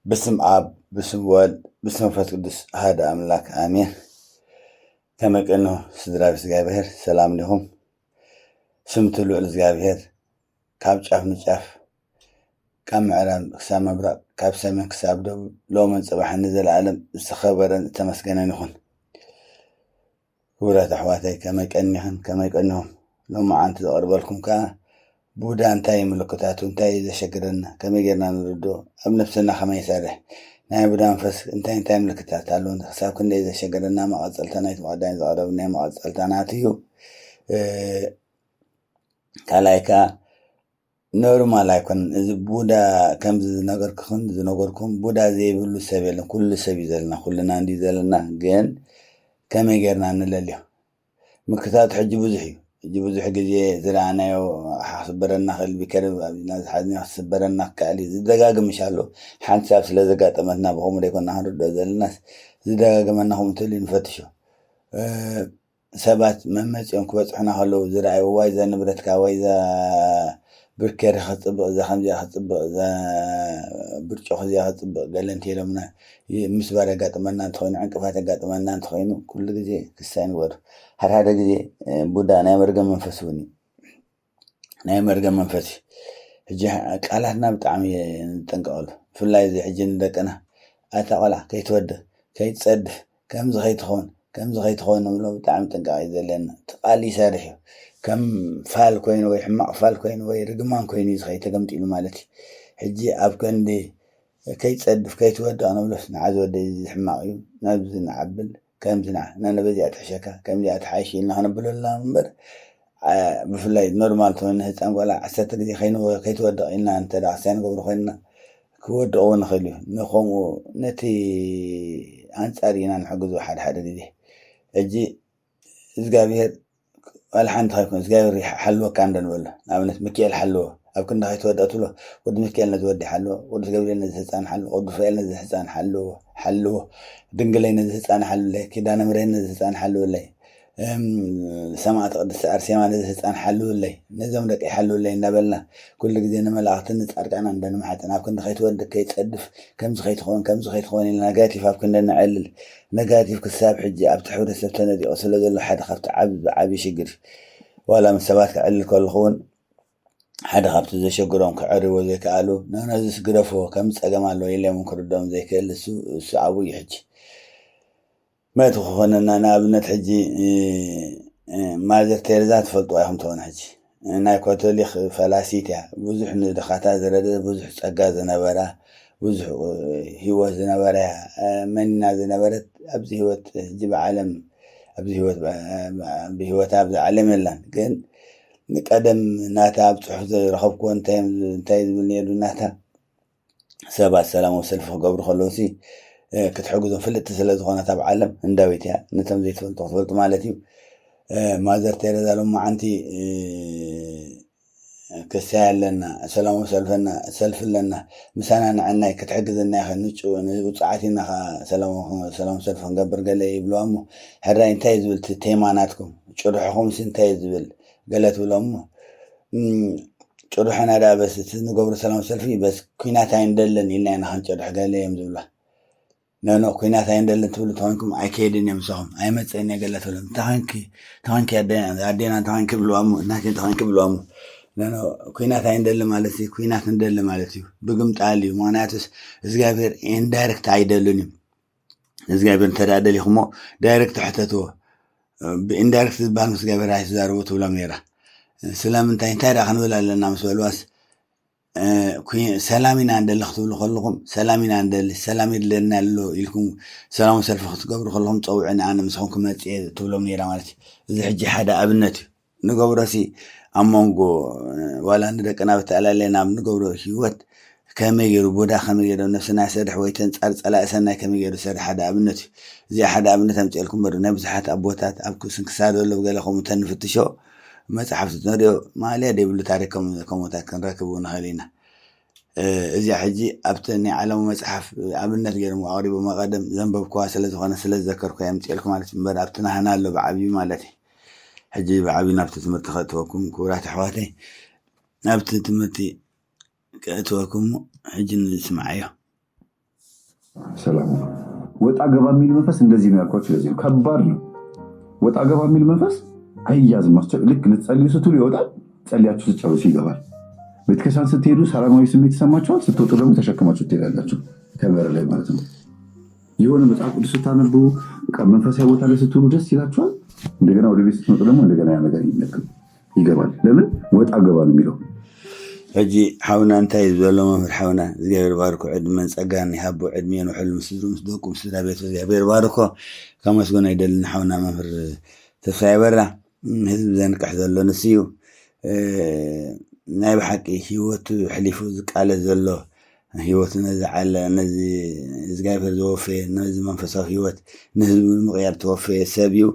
بسم آب بسم والد بسم منفس قدس هذا أملاك آمين. كما كأنه سدرا بسجابهر سلام لهم سمتلو الزجابهر كاب شاف نشاف كم علم كسام مبرق كاب سامن كساب دو لو من صباح نزل العالم استخبرا تمسكنا نخون ولا تحواتي كما كأنهم لو ما أنت تقرب لكم كا بودا انتاي ملكتاتو انتاي إذا شكرنا كما جرنا نردو أب نفسنا خميس عليه ناي بودا انفس انتاي ملكتات تعلون حساب كنا إذا شكرنا ما قصلتنا يتوعدين زعربنا ما قصلتنا تيو كالايكا نورمال يكون إذا بودا كم نغركم بودا زي بلو سبيل كل سبي زلنا كلنا عندي زلنا جن كما جرنا نلليه ملكتات حجي بزحي جيبوا زي حاجة زي زرعنا وحسبرنا خل بكرب ناس حدني حسبرنا كالي زي دقاقة مش حلو حان سافس لزقات أمتنا بهم اللي كنا هنرد هذا الناس زي دقاقة منهم تلي نفتشوا سبات مهمة يوم كبت إحنا خلوا زرعي ووايزا نبرتك وايزا بركر خطب إذا خمجة خطب إذا برشة خزية خطب قال انتي لمنا مسبارة قات أمنا تخوين عنك فاتة قات أمنا تخوينه كل جزء كسان ور هذا جزء بودا نايمرجع منفسوني نايمرجع منفسي جه على هنا بتعمي تنقل في الله زي حجين دك أنا أتقلع كي تود كي تصدف كم زغيت خون نملو بتعمي تنقل إذا لين تقالي سارح كم فال كوين ويحمق فال كوين ويرجمان كوين يزغيت قمت إلى مالتي حجي أبكن دي كي تصدف كي تود أنا بلس نعز ودي يحمق نبز نعبل كم زنا أنا بدي أتحشكا كم بدي أتحاشي إن أنا بقول الله منبر بفلاي نورمال تون هت أقول عسات كذي خينو كي تود إن أنت عسان قبل خينا كود أو نخليه نخوم نتي أنصارينا نحجز حد دي أجي إزجابير الحين تخيكون إزجابير حلوة كان ولا نعمل مكيال حلوة أو كنا هاي تود أطلع ود مكيال نزود حلوة ود إزجابير نزهتان حلوة ود فعل نزهتان حلوة دنقلين نزهتان حلوة كده أنا مرين نزهتان حلوة لي سمعت قدس أرسيما نزهتان حلوة لي نزم لك حلوة لي نبلنا كل جدينا ملاعتنا نتأرجعنا عندنا محاتنا كنا خيط ود كي تصدف كم زخيت خون النجاتي فكنا نعلل نجاتي في كساب حجي أبتحور السبتنا دي أصل ذل حد خفت عبي شجر ولا من سبات كعل كل خون حد خبط زي شجرهم كعري وزي كقالوا نازس قرفوا كم سجمع له يلي ممكن ردهم زي كل السعوي حجي ما تخونا أنا ابنة حجي ما زلت ترزات فلطوا يهم تون حجي أنا كاتوليخ فلاسيتها بزح ندخاتها زرد بزح سجاز نبرة بزح هو زنبرة من زنبرة أبزي هو جب عالم أبزي هو بهوت أبزي عالم الله كن نقدم ناتا بتحضر رخبكم انتاي بالنيادو ناتا سبع السلام وسلف قبر خلوسي كتحققون في الاتصال زغنا تبع علم نداويتها نتم زي تفضلت مالتي ما زرت هذا لما عنتي كسال لنا سلام وسلفنا سلف لنا مثلا عنا كتحجز لنا نجو وصعاتنا سلام سلف نقبر قال لي بلوامو هرا انتاي زبل تيماناتكم شرحكم سنتاي زبل قالت ولامه شرحنا دا بس نقبر سلام سلفي بس كينات عندلن إلا أنا هنشرح قال لي يمزوله نو كينات عندلن تقول تهانكم أكيدين يمسهم أي متسيني قالت لهم تهانك عدينا تهانك بلوامه ناكي تهانك بلوامه نو كينات عندلن مالتي كينات عندلن مالتي بقمت عالي ومعناتس إزجابير إندايركت عيدلني إزجابير ترادلي خمو دايركت حتتوه بإندايركت تبان إزجابير عايز زاروت ولا ميرا سلام انتهي راح نقول لنا مسؤول واس سلامنا عند اللي خطوا لكم سلامنا عند السلام اللي لنا لكم سلام سلف قبر خلهم طوعنا انا مسحوكم تقولوا لي رمالتي اذا حجي حدا ابنتي نقبر راسي امونغو ولا ندق انا بتعالى لنا نقبر هيوت كما يرو بودا خما يرو نفسنا سرح ويتن صلا اسنا كما يرو سرح حدا ابنتي زي حدا ابنتي امتلكم برنا بزحات ابوتات ابكو سنكسار ولا قالكم تنفتشوا ما تحفظت نريو ما عليه دي بلو تاريكم كموتات كان راكبون هالينا إذا حجي أبتني على مصحف عملنا غير معارب وما قدم ذنب بكواس لزخنا سلز ذكر كيام تيلكم على تنبر أبتنا هنا له بعبي مالتي حجي بعبي نبت تمتخطوكم كورات حواتي نبت تمتي كأتوكم حجي نسمعيه ሰላም ወጣ ገባ የሚል መንፈስ እንደዚህ ነው ያልኳችሁ። ለዚህ ነው ከባድ ነው። ወጣ ገባ የሚል መንፈስ አይያዝም። ልክ ልትጸልዩ ስትሉ ይወጣል፣ ጸልያችሁ ስትጨርሱ ይገባል። ቤተክርስቲያን ስትሄዱ ሰላማዊ ስሜት ይሰማችኋል፣ ስትወጡ ደግሞ ተሸክማችሁ ትሄዳላችሁ፣ ከበር ላይ ማለት ነው። የሆነ መጽሐፍ ቅዱስ ስታነቡ መንፈሳዊ ቦታ ላይ ስትሆኑ ደስ ይላችኋል። እንደገና ወደ ቤት ስትመጡ ደግሞ እንደገና ያ ነገር ይገባል። ለምን ወጣ ገባ ነው የሚለው። ሕጂ ሓውና እንታይ ዝበሎ መምህር ሓውና እግዚኣብሔር ባርኮ ዕድመን ፀጋን ይሃቦ ዕድሜን ውሕሉ ምስ ደቁ ምስ ስድራ ቤት እግዚኣብሔር ባርኮ ከመስጎን ኣይደልን ሓውና መምህር ተስፋይ በራ ህዝቢ ዘንቅሕ ዘሎ ንስ እዩ ናይ ብሓቂ ሂወቱ ሕሊፉ ዝቃለስ ዘሎ ሂወቱ ነዚ ዓለ ነዚ እግዚኣብሔር ዝወፈየ ነዚ መንፈሳዊ ሂወት ንህዝቢ ንምቕያር ተወፈየ ሰብ እዩ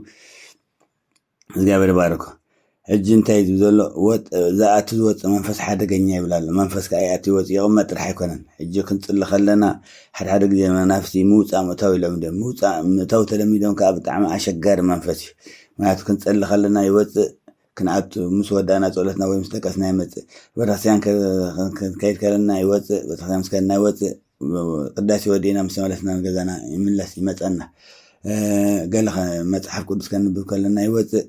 እግዚኣብሔር ባርኮ ሕጂ እንታይ ዘሎ ዝኣቱ ዝወፅእ መንፈስ ሓደገኛ ይብላሎ መንፈስ ከዓ ይኣቱ ይወፅእ ይቕመጥ ጥራሕ ኣይኮነን ሕጂ ክንፅሊ ከለና ሓደሓደ ግዜ መናፍሲ ምውፃእ ምእታው ኢሎም ደ ምእታው ተለሚዶም ከዓ ብጣዕሚ ኣሸጋሪ መንፈስ እዩ ምክንያቱ ክንፅሊ ከለና ይወፅእ ክንኣቱ ምስ ወዳእና ፀሎትና ወይ ምስ ደቀስና ይመፅእ ቤተክርስትያን ከይድ ከለና ይወፅእ ቤተክርስትያን ምስ ከድና ይወፅእ ቅዳሴ ወዲእና ምስ ተመለስና ንገዛና ይምለስ ይመፀና ገለ መፅሓፍ ቅዱስ ከንብብ ከለና ይወፅእ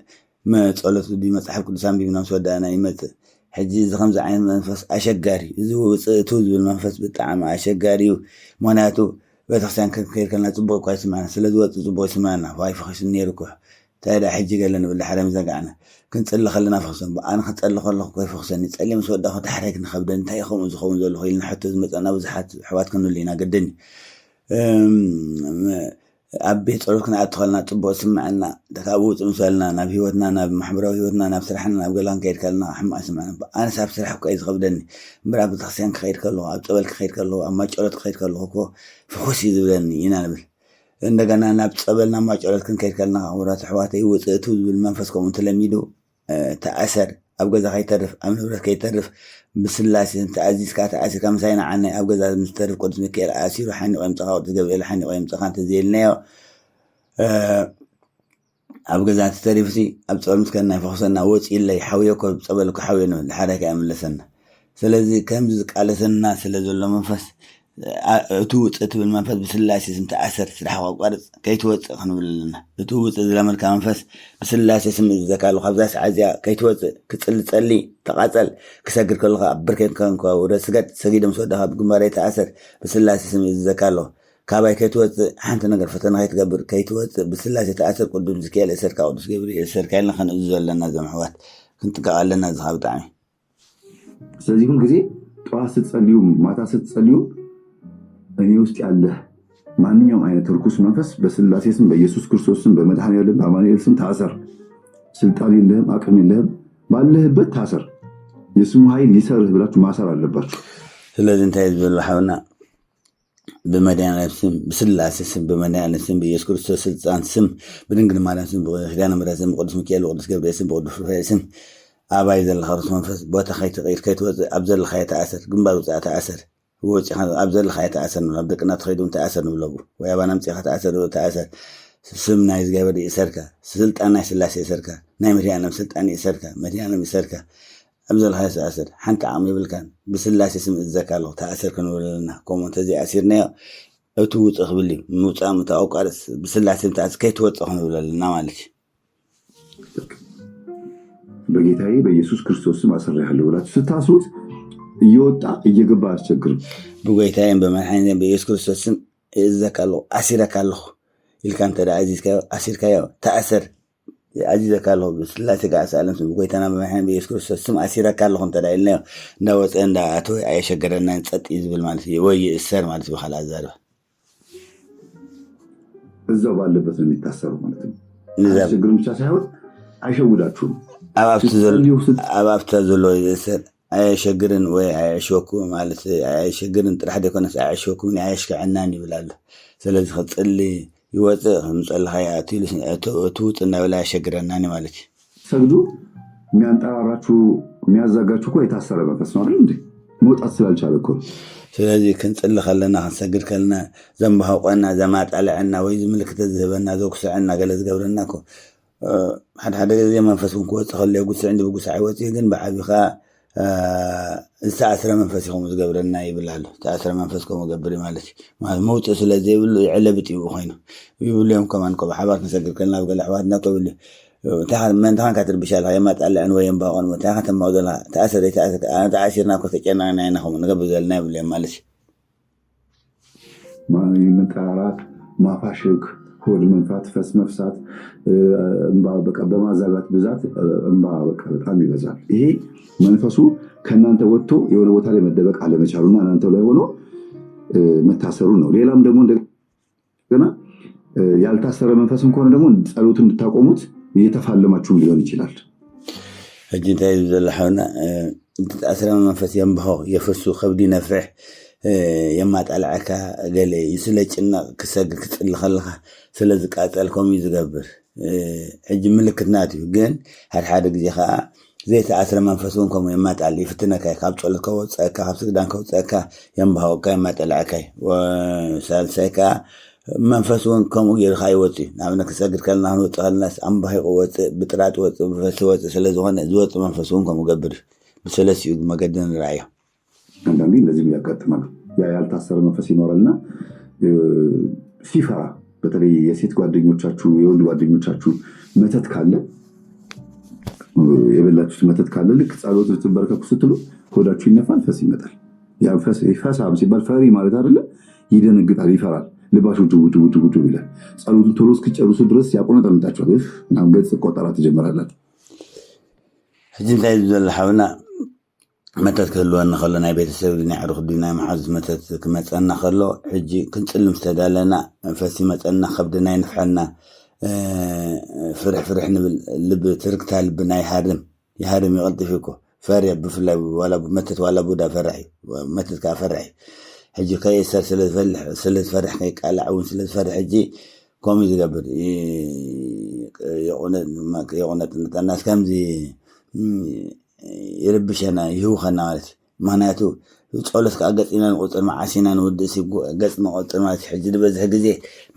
ፀሎት መፅሓፍ ቅዱስ ኣንቢብና ምስ ወዳእና ይመፅእ ሕጂ እዚ ከምዚ ዓይነት መንፈስ ኣሸጋሪ እዚ ውፅእ እቱ ዝብል መንፈስ ብጣዕሚ ኣሸጋሪ እዩ ምክንያቱ ቤተክርስትያን ከይድ ከለና ፅቡቅ እኳ ይስማዕና ስለዝወፅእ ፅቡቅ ይስማዕና ዋይ ፍኺሱ ነይሩ ኩሕ እንታይ ዳ ሕጂ ገለ ንብል ሓደ ዘጋዕና ክንፅሊ ከለና ፍኽሰን ኣነ ክፀሊ ከለኹ ከይፍኽሰኒ ፀሊ ምስ ወዳእኹ ተሓረግ ንከብደኒ እንታይ ከምኡ ዝኸውን ዘለኹ ኢልና ሕቶ ዝመፀና ብዙሓት ኣሕዋት ክንብሉ ኢና ገደኒ ኣብ ቤት ፀሎት ክንኣቱ ከለና ፅቡቅ ስምዐና ካብኡ ውፅእ ምስ በልና ናብ ሂወትና ናብ ማሕበራዊ ሂወትና ናብ ስራሕና ናብ ገላን ከይድ ከለና ሕማቅ ስምዐና ኣነስ ኣብ ስራሕ እኳ እዩ ዝከብደኒ እምበር ኣብ ቤተክርስትያን ክኸይድ ከለኹ ኣብ ፀበል ክኸይድ ከለኹ ኣብ ማጨሎት ክኸይድ ከለኹ እኮ ፍኹስ እዩ ዝብለኒ ኢና ንብል እንደገና ናብ ፀበል ናብ ማጨሎት ክንከይድ ከለና ክቡራት ኣሕዋተይ ውፅእ እቱ ዝብል መንፈስ ከምኡ ተለሚዱ ተኣሰር ኣብ ገዛ ከይተርፍ ኣብ ንብረት ከይተርፍ ብስላሴ ተኣዚዝካ ተኣሲርካ ምሳይና ዓናይ ኣብ ገዛ ምስተርፍ ቅዱስ ሚካኤል ኣሲሩ ሓኒቆ ይምፀኻ ቅዱስ ገብርኤል ሓኒቆ ይምፀኻ እንተዘይልናዮ ኣብ ገዛ ተተሪፍሲ ኣብ ፀበል ምስከና ይፈኽሰና ወፂኢለይ ሓውየኮ ፀበልኩ ሓውየ ንብል ሓደካ ይምለሰና ስለዚ ከምዚ ዝቃለሰና ስለ ዘሎ መንፈስ እቱ ውፅእ ትብል መንፈስ ብስላሴ ስም ተኣሰር ስራሕ ቋርፅ ከይትወፅእ ክንብል ኣለና እቱ ውፅእ ዝለመልካ መንፈስ ብስላሴ ስም ዝዘካሉ ካብዛ ሰዓት እዚኣ ከይትወፅእ ክፅሊ ፀሊ ተቃፀል ክሰግድ ከለካ ኣብ ብርኬት ከንኳ ወደ ስገድ ሰጊደ ምስ ወዳካ ብግንባረይ ተኣሰር ብስላሴ ስም ዝዘካሎ ካባይ ከይትወፅእ ሓንቲ ነገር ፈተና ከይትገብር ከይትወፅእ ብስላሴ ተኣሰር ቅዱስ ሚካኤል እሰርካ ቅዱስ ገብርኤል እሰርካ ኢልና ክንእዝዞ ኣለና እዞም ኣሕዋት ክንጥንቀቕ ኣለና እዚ ከዓ ብጣዕሚ ስለዚህ ሁል ጊዜ ጠዋት ስትጸልዩ ማታ ስትጸልዩ እኔ ውስጥ ያለ ማንኛውም አይነት ርኩስ መንፈስ በስላሴ ስም በኢየሱስ ክርስቶስ ስም በመድኃኔዓለም በአማኑኤል ስም ታሰር። ስልጣን የለህም፣ አቅም የለህም፣ ባለህበት ታሰር። የስሙ ኃይል ይሰርህ ብላችሁ ማሰር አለባችሁ። ስለዚህ እንታይ ዝበሉ ሓውና በመድኃኔዓለም ስም በስላሴ ስም በመድኃኔዓለም ስም በኢየሱስ ክርስቶስ ስልጣን ስም በድንግል ማርያም ስም በኪዳነ ምሕረት ስም በቅዱስ ሚካኤል በቅዱስ ገብርኤል ስም በቅዱስ ሩፋኤል ስም ኣባይ ዘለካ ርኩስ መንፈስ ቦታ ከይትቀይር ከይትወፅእ ኣብ ዘለካ ተኣሰር ግንባር ውፅእ ተኣሰር ወፂኻ ኣብ ዘለካ ተኣሰር ንብሎ ኣብ ደቅና ተኸይዶም ተኣሰር ንብለቡ ወይ ኣባና ምፅኻ ተኣሰር ተኣሰር ስም ናይ እግዚኣብሔር ይእሰርካ ስልጣን ናይ ስላሴ ይእሰርካ ናይ መድኃኔዓለም ስልጣን ይእሰርካ መድኃኔዓለም ይእሰርካ ኣብ ዘለካ ተኣሰር ሓንቲ ዓቕሚ ይብልካን ብስላሴ ስም እዘካ ኣለኹ ተኣሰር ክንብል ኣለና ከምኡ እንተዘይ ኣሲርናዮ እቱ ውፅእ ክብል እዩ ምውፃእ ምእታው ቃልስ ብስላሴ ተኣሰር ከይትወፅእ ክንብል ኣለና ማለት እዩ በጌታዬ በኢየሱስ ክርስቶስ ስም አስሬሃለሁ ብላችሁ ስታስሩት እየወጣ እየገባ አያስቸግርም። በጌታዬም በመድኃኒቴም በኢየሱስ ክርስቶስ ስም እዘካለሁ አሲረካለሁ ይልካን ተዳ አሲርካዮ ተአሰር አዚዘካለሁ ብስላሴ ጋር ሰላም ስም በጌታና በመድኃኒቴም በኢየሱስ ክርስቶስ ስም አሲረካለሁ ተዳ ይልናዮ እንዳወፀ እንዳአቶ አየሸገረና ጸጥ ይዝብል ማለት ወይ እሰር ማለት በኋላ አዛር እዛው ባለበት ነው የሚታሰረው ማለት ነው። አያስቸግርም ብቻ ሳይሆን አይሸውዳችሁም። ኣባብታ ዘሎ ይእሰር ኣየሸግርን ወይ ኣየሽወኩ ማለት ኣየሸግርን ጥራሕ ደይኮነስ ኣየሽወኩን ኣየሽክዕናን ይብል ኣሎ። ስለዚ ክፅሊ ይወፅእ ከምፀልካ እትውፅ እናበላ ኣየሸግረናኒ ማለት እዩ። ሰግዱ የሚያንጠራራችሁ የሚያዛጋችሁ እኮ የታሰረ መንፈስ ነው አይደል እንዴ? መውጣት ስላልቻለ እኮ። ስለዚ ክንፅሊ ከለና ክንሰግድ ከለና ዘንባሃቆና ዘማጣልዐና ወይ ዝምልክተ ዝህበና ዘኩስዐና ገለ ዝገብረና እኮ ሓደ ሓደ ግዜ መንፈስ ክወፅእ ከሎ የጉስዕ እንዲ ብጉሳዕ ይወፅእ ግን ብዓቢኻ ዝተኣስረ መንፈስ ኢኹም ዝገብረና ይብል ኣሎ ዝተኣስረ መንፈስ ከም ገብር ማለት መውፅእ ስለዘይብሉ ይዕለብጥ ይብሉ ኮይኑ ይብሉ እዮም ከማን ቆብ ሓባር ክንሰግድ ከልና ብገለ ኣሕዋትና ከብሉ መንታኻን ካትርብሻልካ የማጣልዕን ወይ የንባቆን ታኻ ተማውዘላ ተኣሲርና ኮ ተጨናቅና ኢና ከምኡ ንገብር ዘለና ይብሉ እዮም ማለት መንጠራራት ማፋሽክ ሆድ መንፋት ፈስ መፍሳት እንባ በቃ በማዛጋት ብዛት እንባ በቃ በጣም ይበዛል። ይሄ መንፈሱ ከእናንተ ወጥቶ የሆነ ቦታ ላይ መደበቅ አለመቻሉና እናንተ ላይ ሆኖ መታሰሩ ነው። ሌላም ደግሞ እንደገና ያልታሰረ መንፈስም ከሆነ ደግሞ ጸሎት እንድታቆሙት እየተፋለማችሁም ሊሆን ይችላል። ሕጂ እንታይ ዘለሐውና ዝተኣስረ መንፈስ የንብሆ የፈሱ ከብዲ ነፍርሕ የማጣልዓካ ገለ ስለጭናቅ ክሰግድ ክፅሊ ከለካ ስለዝቃፀል ከምኡ ዝገብር ሕጂ ምልክትናት እዩ። ግን ሓደ ግዜ ከዓ ዘይተኣስረ መንፈስ እውን ከምኡ የማጣል ይፍትነካ ካብ ጸሎት ከወፅአካ ካብ ስግዳን ከወፅአካ የንብሃወካ የማጣልዓካ ሳልሳይ ከዓ መንፈስ እውን ከምኡ ጌርካ ይወፅእ ንኣብነት ክሰግድ ከለና ክንወፅእ ከለናስ ኣንባሂቁ ወፅእ ብጥራጥ ወፅእ ብፈሲ ወፅእ ስለዝኾነ ዝወፅእ መንፈስ እውን ከምኡ ገብር ብሰለሲኡ መገዲ ንርአዮ። አንዳንዴ እንደዚህም ያጋጥማል። ያልታሰረ መንፈስ ይኖራልና ሲፈራ በተለይ የሴት ጓደኞቻችሁ የወንድ ጓደኞቻችሁ መተት ካለ የበላችሁት መተት ካለ ልክ ጸሎት ልትበረከኩ ስትሉ ሆዳችሁ ይነፋል፣ ፈስ ይመጣል። ያ ፈሳም ሲባል ፈሪ ማለት አይደለ፣ ይደነግጣል፣ ይፈራል፣ ልባሹ ጅቡ ይላል። ጸሎቱን ቶሎ እስክጨርሱ ድረስ ያቆነጠምጣችኋል። እናም ገጽ ቆጠራ ትጀምራላችሁ። ሕጂ እንታይ ዘለሐውና መተት ክህልወና ከሎ ናይ ቤተሰብ ናይ ዕሩኽ ናይ መሓዝ መተት ክመፀና ከሎ ሕጂ ክንፅልም ዝተዳለና ፈሲ መፀና ከብድና ይንፍሐልና ፍርሕ ንብል ልቢ ትርክታ ልቢ ናይ ይሃርም ይቕልጥፍ እኮ ፈርያ ብፍላይ መተት ዋላ ቡዳ ፈርሕ መተት ከዓ ፈርሕ ሕጂ ከየሰር ስለዝፈርሕ ከይቃላዕ እውን ስለዝፈርሕ ሕጂ ከምኡ ዝገብር የቁነጥ ንጠናስ ከምዚ ይርብሸና ይህውኸና ማለት ምክንያቱ ጸሎት ከዓ ገፂና ንቁፅር መዓሲና ንውድእ ገፅ ንቆፅር ማለት ሕጂ ዝበዝሕ ግዜ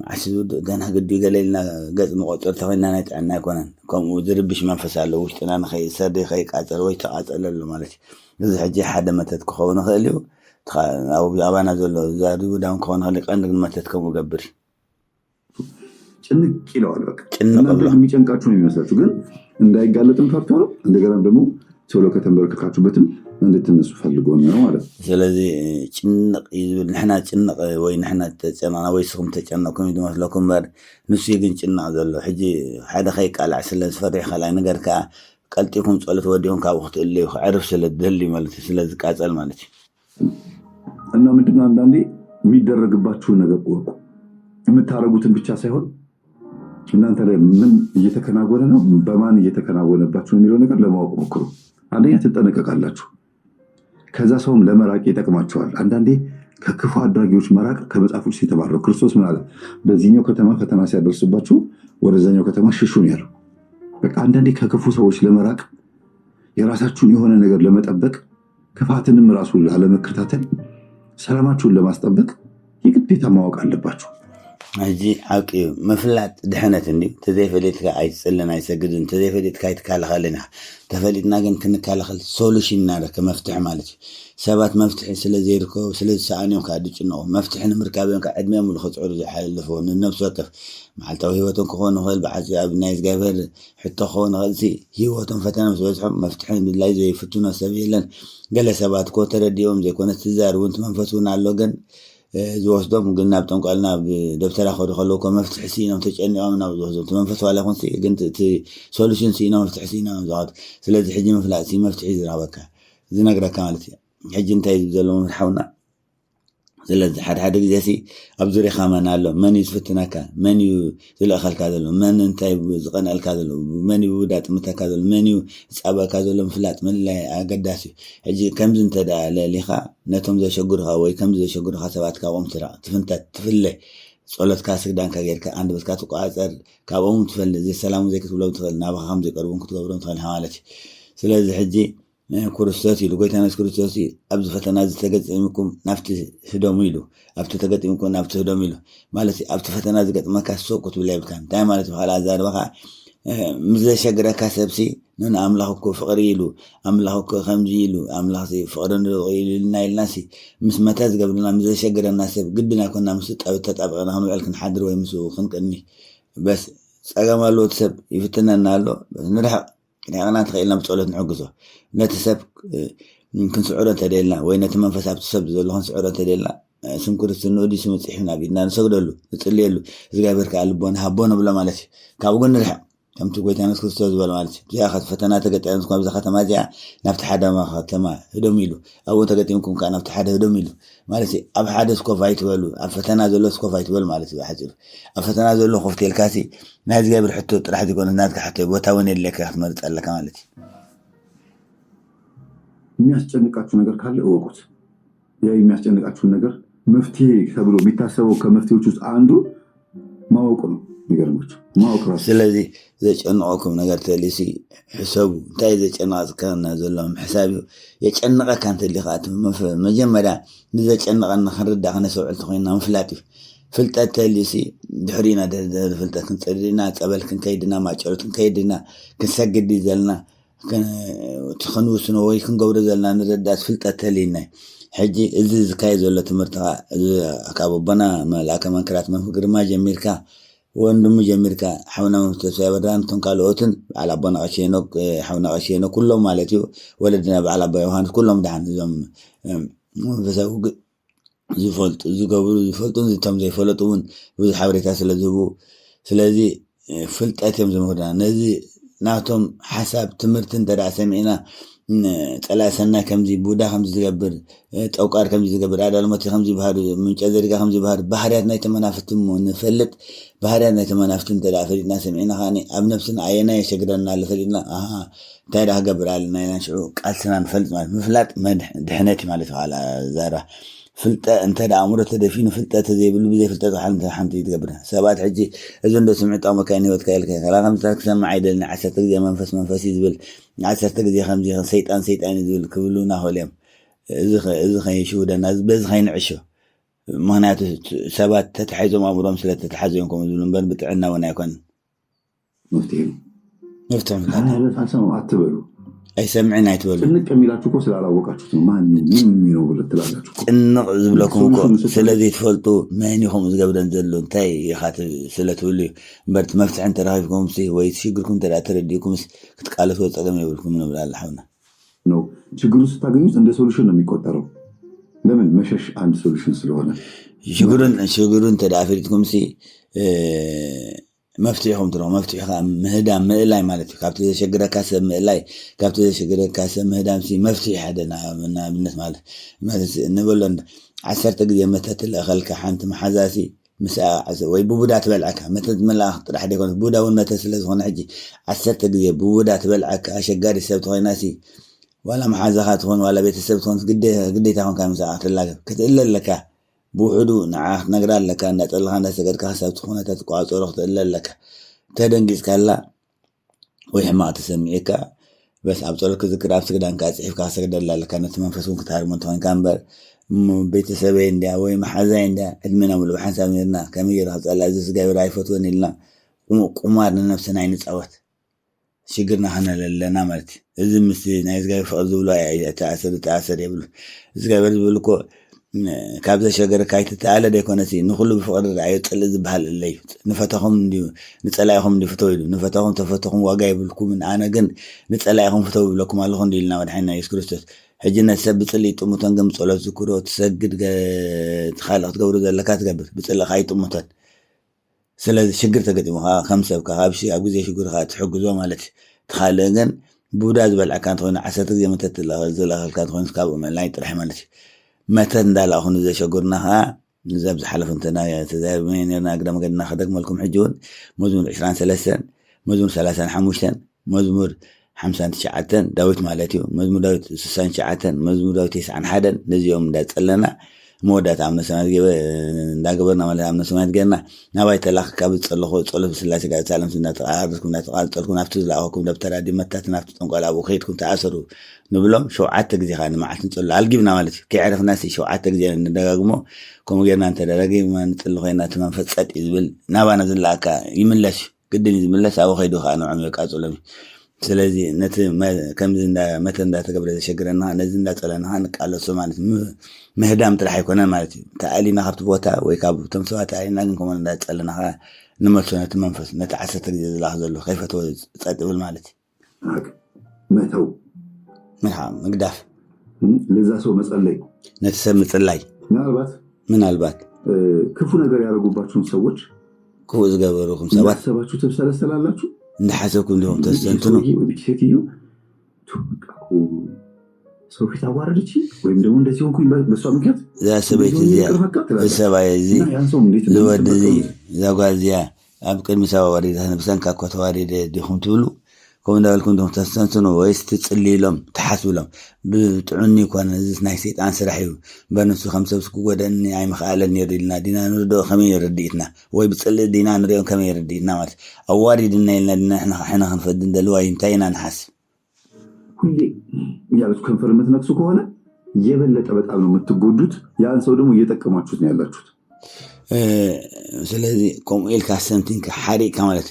መዓሲ ዝውድእ ገና ግዲ ገለልና ገፅ ንቆፅር ተኮይና ናይ ጥዕና ኣይኮነን። ከምኡ ዝርብሽ መንፈስ ኣሎ ውሽጥና ንከይሰርድ ከይቃፀል ወይ ተቃፀለሉ ማለት እዩ። እዚ ሕጂ ሓደ መተት ክኸውን ይኽእል እዩ። ኣባና ዘሎ ዛሪቡ ዳውን ክኸውን ይኽእል ቀንዲ መተት ከምኡ ገብር ጭንቅ ይለዋል። በቃ የሚጨንቃችሁ ነው የሚመስላችሁ፣ ግን እንዳይጋለጥም ፈርቶ ነው። እንደገና ደግሞ ቶሎ ከተንበረከካችሁበትም እንድትነሱ ፈልጎ ነው ማለት ነው። ስለዚ ጭንቅ ይዝብል ንሕና ጭንቅ ወይ ንሕና ተጨናና ወይ ስኹም ተጨነኩም ይመስለኩም በር ንሱ ግን ጭንቅ ዘሎ ሕጂ ሓደ ከይቃልዕ ስለዝፈርሕ ካልኣይ ነገር ከዓ ቀልጢኩም ጸሎት ወዲኩም ካብኡ ክትእለዩ ክዕርፍ ስለዝደሊ ማለት እዩ፣ ስለዝቃፀል ማለት እዩ። እና ምንድነው አንዳንዴ የሚደረግባችሁን ነገር ወቁ። የምታረጉትን ብቻ ሳይሆን እናንተ ላይ ምን እየተከናወነ ነው፣ በማን እየተከናወነባችሁ ነው የሚለው ነገር ለማወቅ ሞክሩ። አንደኛ ትጠነቀቃላችሁ፣ ከዛ ሰውም ለመራቅ ይጠቅማቸዋል። አንዳንዴ ከክፉ አድራጊዎች መራቅ ከመጽሐፍ ቅዱስ የተባረከው ክርስቶስ ምን አለ? በዚህኛው ከተማ ፈተና ሲያደርስባችሁ ወደዛኛው ከተማ ሽሹ ነው ያለው። በቃ አንዳንዴ ከክፉ ሰዎች ለመራቅ የራሳችሁን የሆነ ነገር ለመጠበቅ ክፋትንም ራሱ ላለመከታተል ሰላማችሁን ለማስጠበቅ የግዴታ ማወቅ አለባችሁ። ሕጂ ዓቂ ምፍላጥ ድሕነት እንዲ ተዘይፈሊጥካ ኣይትፅልን ኣይሰግድን ተዘይፈሊጥካ ኣይትከላኸልን ኢኻ። ተፈሊጥና ግን ክንከላኸል ሶሉሽን እናረከ መፍትሒ ማለት እዩ። ሰባት መፍትሒ ስለዘይርከቡ ስለዝሰኣንዮም ከዓ ድጭንቑ መፍትሒ ንምርካብ እዮም ከዓ ዕድሜ ሙሉ ክፅዕሩ ዝሓልፉ ንነብሲ ወከፍ መዓልታዊ ሂወቶም ክኾኑ ይኽእል ብዓፂ ኣብ ናይ እግዚኣብሔር ሕቶ ክኾኑ ይኽእል ሂወቶም ፈተና ምስ በዝሖም መፍትሒ ብላይ ዘይፍትኖ ሰብ የለን። ገለ ሰባት ኮ ተረዲኦም ዘይኮነ ትዛረቡ እቲ መንፈስ እውን ኣሎ ግን ዝወስዶም ግን ናብ ጠንቋል ናብ ደብተራ ከዱ ከለውኮ መፍትሒ ሲኢኖም ተጨኒቖም ናብ ዝወስዶም እቲ መንፈስ ዋላ ይኹን ግን እቲ ሶሉሽን ሲኢኖም መፍትሒ ሲኢኖም ዝኸዱ። ስለዚ ሕጂ ምፍላጥ መፍትሒ ዝረኸበካ ዝነግረካ ማለት እዩ። ሕጂ እንታይ ዘለዎ ምርሓውና ስለዚ ሓደ ግዜ ኣብ ዙርያኻ መን ኣሎ፣ መን እዩ ዝፍትነካ፣ መን እዩ ዝልእኸልካ ዘሎ፣ መን እንታይ ዝቐንአልካ ዘሎ፣ መን እዩ ውዳጥ ምተካ ዘሎ፣ መን እዩ ዝፃበካ ዘሎ ምፍላጥ ምልላይ ኣገዳሲ እዩ። ሕጂ ከምዚ እንተደኣ ለሊኻ ነቶም ዘሸግሩኻ ወይ ከምዚ ዘሸግሩኻ ሰባት ካብኦም ትራቕ ትፍንታት ትፍለይ ጸሎትካ ስግዳንካ ጌርካ አንድ በስካ ትቋፀር ካብኦም ትፈልጥ ዘሰላሙ ዘይክትብሎም ትኽእል ናባኻ ከም ዘይቀርቡን ክትገብሮም ትኽእል ማለት እዩ። ስለዚ ሕጂ ክርስቶስ ኢሉ ጎይታና ክርስቶስ ኣብዚ ፈተና ዝተገጠመኩም ናብቲ ህዶም ኢሉ ኣብቲ ተገጠመኩም ናብቲ ህዶም ኢሉ ማለት ኣብቲ ፈተና ዝገጥመካ ሶቅ ክትብላ ይብልካ እንታይ ማለት ብኻልእ ኣዛረባኻ مزه شجرة كسبسي نن أملاك فقر يلو أملاك خمس يلو أملاك فقر يلو نايل ناسي مس متاز قبلنا مزه شجرة الناس قدنا كنا مسوت أو تتابع أنا هنو على حدر ويمسو خنقني بس أجمع له تسب يفتنا نالو نرح يعني أنا أتخيل لما تقولت نعجزه لا تسب يمكن سعورة تدلنا وين تمنفس تسب زلهم سعورة تدلنا سنكر السنودي سمت إحنا بدنا نسقط له نتصلي له إذا برك على البون هبون بلا مالش كابوجن نرح كم تقول أنا سكوت بلا مالش زي أخذ فتنات تقت أنا سكوت بزخت ما جاء نفتح هذا ما أخذ ما هدوميلو أو تقت يمكن كان نفتح هذا هدوميلو مالش أب حدا سكوت فايت ولو الفتنات زلوا سكوت فايت ولا مالش بحجر الفتنات زلوا خفت الكاسي ناس جابر حتى راح تكون الناس حتى بتاون اللي كه ما تقول لك مالش የሚያስጨንቃችሁ ነገር ካለ እወቁት። ያ የሚያስጨንቃችሁ ነገር መፍትሄ ተብሎ ቢታሰበው ከመፍትሄዎች ውስጥ አንዱ ማወቅ ነው። የሚገርማችሁ ማወቅ ራሱ። ስለዚህ ዘጨነቀኩም ነገር ተሊሲ ሕሰቡ እንታይ ዘጨነቀና ዘሎም ሕሳብ የጨነቀካ አንተ ሊኻት መጀመሪያ ንዘጨነቀና ክንርዳእ ክነሰውዕል ኮይና ምፍላጥ ፍልጠት ተሊሲ ድሕሪና ፍልጠት ክንፀድና ፀበል ክንከይድና ማጨረት ክንከይድና ክንሰግድ ዘለና تخنوسنا ويكون قبل زلنا نردات فلتة تلينا حجي إذا زكاي زولة تمرتها أكابوبنا ملاك من كرات من فكر ما جميركا وندم جميركا حونا مستسوي بدان تنقالوتن على بنا عشينك حونا عشينك كلهم مالتيو ولدنا على بيوهان كلهم دهان زم فسوق زفلت زقابلو زفلتون زتم زي فلتون وزي حبريتا سلزبو سلزي فلتة تم زمهدان نزي ناتهم حسب تمرتن ترى سمعنا ثلاثنا كمزي بودا خمس تقبر توقار كمزي تقبر هذا المتي خمسي بحر من جذرك خمسي بحر بحرياتنا يتمنافتم ونفلت بحرياتنا يتمنافتم ترى فريدنا سمعنا خاني أب نفسنا عينا يشقرنا اللي فريدنا ترى قبر علينا ينشعو قالسنا نفلت مفلات ما دحناتي مالتها على زارة فلتة انت دا عمره تدفين فلتة تزي بلو بزي فلتة حمتي يتقبرها سبات حجي اذن دو سمعت او مكاني وتكايلك لا خمسة سمع عيدلنا عسر تقزي منفس يزبل عسر تقزي خمسي سيطان يزبل كبلونا هو اليوم إذا خي يشودا الناس بز خي نعشو مهنات سبات تتحيزوا مامورهم سلا تتحيزوا ينكم يزبلون بل بتعنا وانا يكون نفتهم أنا أسمع أعتبره أي سمعنا يتولد إنك أميلاتكو سلا على وقعتكو ما نمينو ولا تلالاتكو إنك زبلكم سلذي تفلتو ما ينيخم زقبدا نزلون تاي يخاطر سلا تولي برت مفتح انت رايفكم سي ويتشيقلكم تلا ترديكم كتقالت وطقم يقولكم من بلا الحونا نو شغلو ستاغنيوس እንደ ሶሉሽን ነው የሚቆጠረው ለምን መሸሽ አንድ ሶሉሽን ስለሆነ شغلون تدافرتكم سي مفتوحهم ترى مفتوح مهدام مئلاي مالتي كابتو إذا شجرة كاسة مئلاي كابتو إذا شجرة كاسة مهدام سي مفتوح هذا من بالناس ماله نقول لهم عسر تقدي متى تلاقي كحنت محزاسي مساء ويبودا تبلعك متى تملا راح يكون بودا والمتى سلز هون حجي عسر تقدي بودا تبلعك أشجاري السبت هاي ناسي ولا محازخات هون ولا بيت السبت هون قدي تاخون كام ساعة تلاقي كتقول لك بوحدو نعاخ نقرأ لك أن تطلع ناس قد كاسب تخونة تقاعد ورخت إلا لك تدنجز كلا ويحما تسمعك بس أبطلك ذكر أبسك دان كاسحف كاسك دلا لك أن تمنفسون كتار منطقين كامبر بيت سبين دا ويمحزين دا أدمنا ملوحان ساميرنا كمير هذا العزيز قاوي رايفتون إلا قمارنا نفسنا عين تسعوت شقرنا حنا لنا مالتي إذن مثل نايز قاوي فأرضو لا تعسر يبلو إذن قاوي يبلوكو كابزا شجرة كايت تعالى ديكونسي نخلو بفقر العيط اللي زبحال اللي نفتحهم دي نتسلايهم دي فتويلو نفتحهم تفتحهم وقايب لكم من أنا جن نتسلايهم فتويلو لكم اللهم دي لنا ودحنا يسكرستس حجنا سبت اللي تموتن جم صلاة ذكور تسجد تخالق تقول ذا لكات قبل بتصل خاي تموتن سلا شجرة قديمها 5 وكهابشي أبو زي شجرة خات حق زوا مالك تخالقن بوداز بالعكان هنا عسات زي متى تلا كانت هنا كابو من لاين ترحمنش متى ندال أخون زي شجرناها نزبز حلف انتنا يا تزايد وين أنا أقدم قدنا خدك مالكم حجون مزمور 20 3 مزمور 3 5 مزمور 5 9 داوت مالتيو مزمور داوت 6 9 مزمور داوت 9 1 نزيوم داتلنا مودات عمنا سمات جبه داقبرنا مالها عمنا سمات جينا نبايت الله كابت صلخو صلف سلاسي قاعد سالم سنة تعارضكم تقالتكم نفتوز لأخوكم دبترا دي متات نفتوز نقال أبو خيتكم تعاسروا نبلهم شو عاتك زي خاني ما عاتن تصل الجبنا مالتي كي عرف ناسي شو عاتك زي نداقمو كم جينا انت دراقي ما نتلو خينا تمام فتسات إزبل نابا نزل لك يملش قدني زملس أو خيدو خانو عمل قاصلم ስለዚህ ነቲ ከምዚ መተ እንዳተገብረ ዘሸግረና ነዚ እንዳፀለና ንቃለ ሰው ማለት ምህዳም ጥራሕ አይኮነን ማለት እዩ ተኣሊና ካብቲ ቦታ ወይ ካብ ቶም ሰባት ተኣሊና ግን ከመን እንዳፀለና ንመልሶ ነቲ መንፈስ ነቲ 10 ግዜ ዝላኽ ዘሎ ከይፈትዎ ፀጥ ብል ማለት እዩ መተው መግዳፍ ለዛ ሰው መጸለይ ነቲ ሰብ ምጽላይ ምናልባት ክፉ ነገር ያደረጉባችሁን ሰዎች ክፉ ዝገበሩኩም ሰባት ሰባችሁ ትብሰለሰላላችሁ እንደሐሰብኩም ደም ተሰንትኑ ቢክሴትዩ ተወቃኩ ሰው ፊት አዋረደች ወይም ደግሞ እንደዚህ ሆንኩኝ በሷ ምክንያት ዘሰበይት እዚያ በሰባይ እዚህ ለወድ እዚህ ዘጓዚያ ኣብ ቅድሚ ሰባ ወሪዳ ንብሰንካ እኮ ተዋሪደ ዲኹም ትብሉ ከም እንዳበልኩም ደም ተሰንትኑ ወይስ ትጽልይሎም ተሓስብሎም ብጥዑኒ ኮነ እዚ ናይ ሰይጣን ስራሕ እዩ በነሱ ከም ሰብ ክጎደኒ ኣይምኽኣለን ይርድልና ዲና ንርዶ ከመይ ይርድኢትና ወይ ብጽልይ ዲና ንሪኦም ከመይ ይርድኢትና ማለት ኣዋሪድና ኢልና ዲና ሕና ክንፈድ እንደልዋይ እንታይ ኢና ንሓስብ ሁሌ ያሉት ከንፈር የምትነክሱ ከሆነ የበለጠ በጣም ነው የምትጎዱት ያን ሰው ደግሞ እየጠቀማችሁት ነው ያላችሁት ስለዚህ ኮምኤል ካሰንቲን ከሐሪቅ ማለት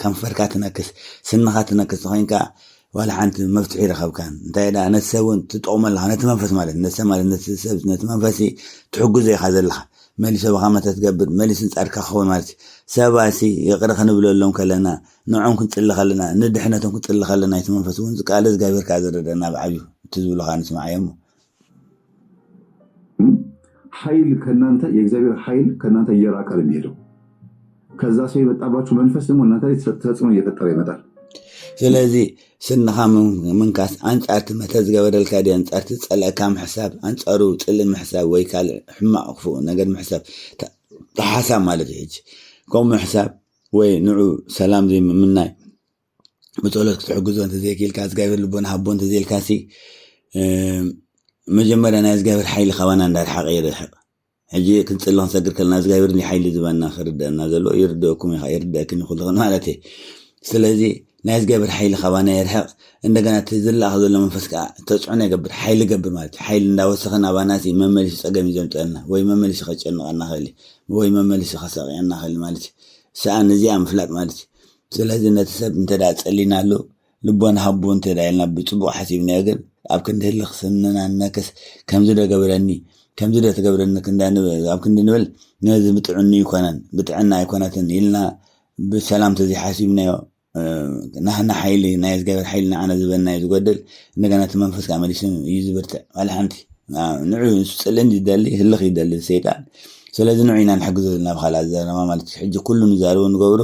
ከንፈርካ ትነክስ ስንኻ ትነክስ ኮይንካ ወላ ሓንቲ መፍትሒ ረኸብካን እንታይ ዳ ነሰውን ትጠቕመልካ ነቲ መንፈስ ማለት ነሰ ማለት ነቲ መንፈሲ ትሕግዞ ኢኻ ዘለኻ መሊሶ ብኸመተ ትገብር መሊስን ጻድካ ክኸውን ማለት ሰባሲ ይቕሪ ክንብለሎም ከለና ንዖም ክንፅሊ ከለና ንድሕነቶም ክንፅሊ ከለና እቲ መንፈስ እውን ቃል ዝጋቢርካ ዝረደና ብዓብዩ እቲ ዝብሉካ ንስማዕ ኃይል ከናንተ የእግዚአብሔር ኃይል ከናንተ እየራቀ ነው የሚሄደው ከዛ ሰው የመጣባችሁ መንፈስ ደግሞ እናንተ ተጽዕኖ እየፈጠረ ይመጣል ስለዚህ ስንኻ መንካስ አንጻርት መተዝ ገበደልካ ዲ አንጻርት ጸለካ ምሕሳብ አንጻሩ ጽልም ምሕሳብ ወይ ካል ሕማቅ ክፉ ነገር ምሕሳብ ተሓሳብ ማለት እዩ ከም ምሕሳብ ወይ ንዑ ሰላም ዘይ ምናይ በጸሎት ክትሕግዞ እንተ ዘይክልካ ዝጋብር ልቦና ሃቦ እንተ ዘይልካሲ መጀመሪያ ናይ ዝጋብር ኃይል ኸባና እንዳርሓቀ ይርሕቅ ሕጂ ክንጽሊ ክንሰግድ ከለና ዝጋብር ሊ ኃይል ዝባና ክርደአና ዘሎ ይርድአኩም ኢኻ ይርድአክን ይኹልኽን ማለት እዩ ስለዚ ናይ ዝጋብር ኃይል ኸባና ይርሕቅ እንደገና ትዝላኽ ዘሎ መንፈስ ከዓ ተጽዕኖ ይገብር ኃይል ይገብር ማለት ኃይል እንዳወሰኸን ኣባናሲ መመልሲ ፀገም እዩ ዘምፅአልና ወይ መመልሲ ከጨንቐና ኽእል ወይ መመልሲ ከሰቂዐና ኽእል ማለት ሰኣን እዚኣ ምፍላጥ ማለት ስለዚ ነቲ ሰብ እንተዳ ጸሊና ኣሎ ልቦና ሃቦ እንተዳ ኢልና ብፅቡቅ ሓሲብና ግን ኣብ ክንዲ ህልኽ ስንና ነከስ ከምዚ ዶ ገበረኒ ከምዚ ዶ ተገብረኒ ኣብ ክንዲ ንብል ነዚ ብጥዕኒ ይኮነን ብጥዕና ኣይኮነትን ኢልና ብሰላም ተዘይሓሲብናዮ ናህና ኃይሊ ናይ ዝገበር ኃይሊ ንዓና ዝበናዮ ዝጎድል እንደገና እቲ መንፈስ ከዓ መሊሱ እዩ ዝብርትዕ ዋላ ሓንቲ ንዑ ፅልን ይደሊ ህልኽ ይደሊ ሰይጣን ስለዚ ንዑ ኢና ንሕግዞ ዘለና ብካልእ ዘረማ ማለት ሕጂ ኩሉ ንዛረቦ ንገብሮ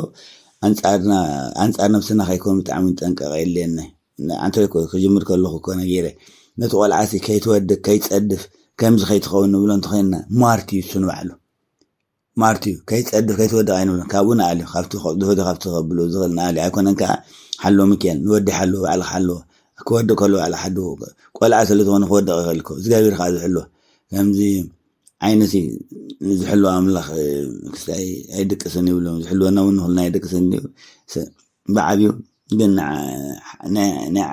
አንጻር ነብስና ከይኮን ብጣዕሚ ጠንቀቀ የለየና አንተ ክጅምር ከለኹ ኮነ ገይረ ነቲ ቆልዓሲ ከይትወድቅ ከይትፀድፍ ከምዚ ከይትኸውን ንብሎ እንተኮይንና ሟርቲ እዩ እሱ ንባዕሉ ሟርቲ እዩ ከይትፀድፍ ከይትወድቅ ኣይንብሎ ካብኡ ንኣልዩ ካብቲ ድሆዶ ካብቲ ከብሎ ዝኽእል ንኣልዩ ኣይኮነን ከዓ ሓሎ ሚካኤል ንወዲ ሓሎ ባዕልካ ሓለዎ ክወድቅ ከሎ ባዕልካ ሓለዎ ቆልዓ ስለዝኾነ ክወድቅ ይኽእል እኮ እግዚኣብሔር ከዓ ዝሕልዎ ከምዚ ዓይነሲ ዝሕልዎ ኣምላኽ ክስታይ ኣይድቅስን ይብሎ ዝሕልወና እውን ንኽእልና ኣይድቅስን ብዓብዩ ግን ናይ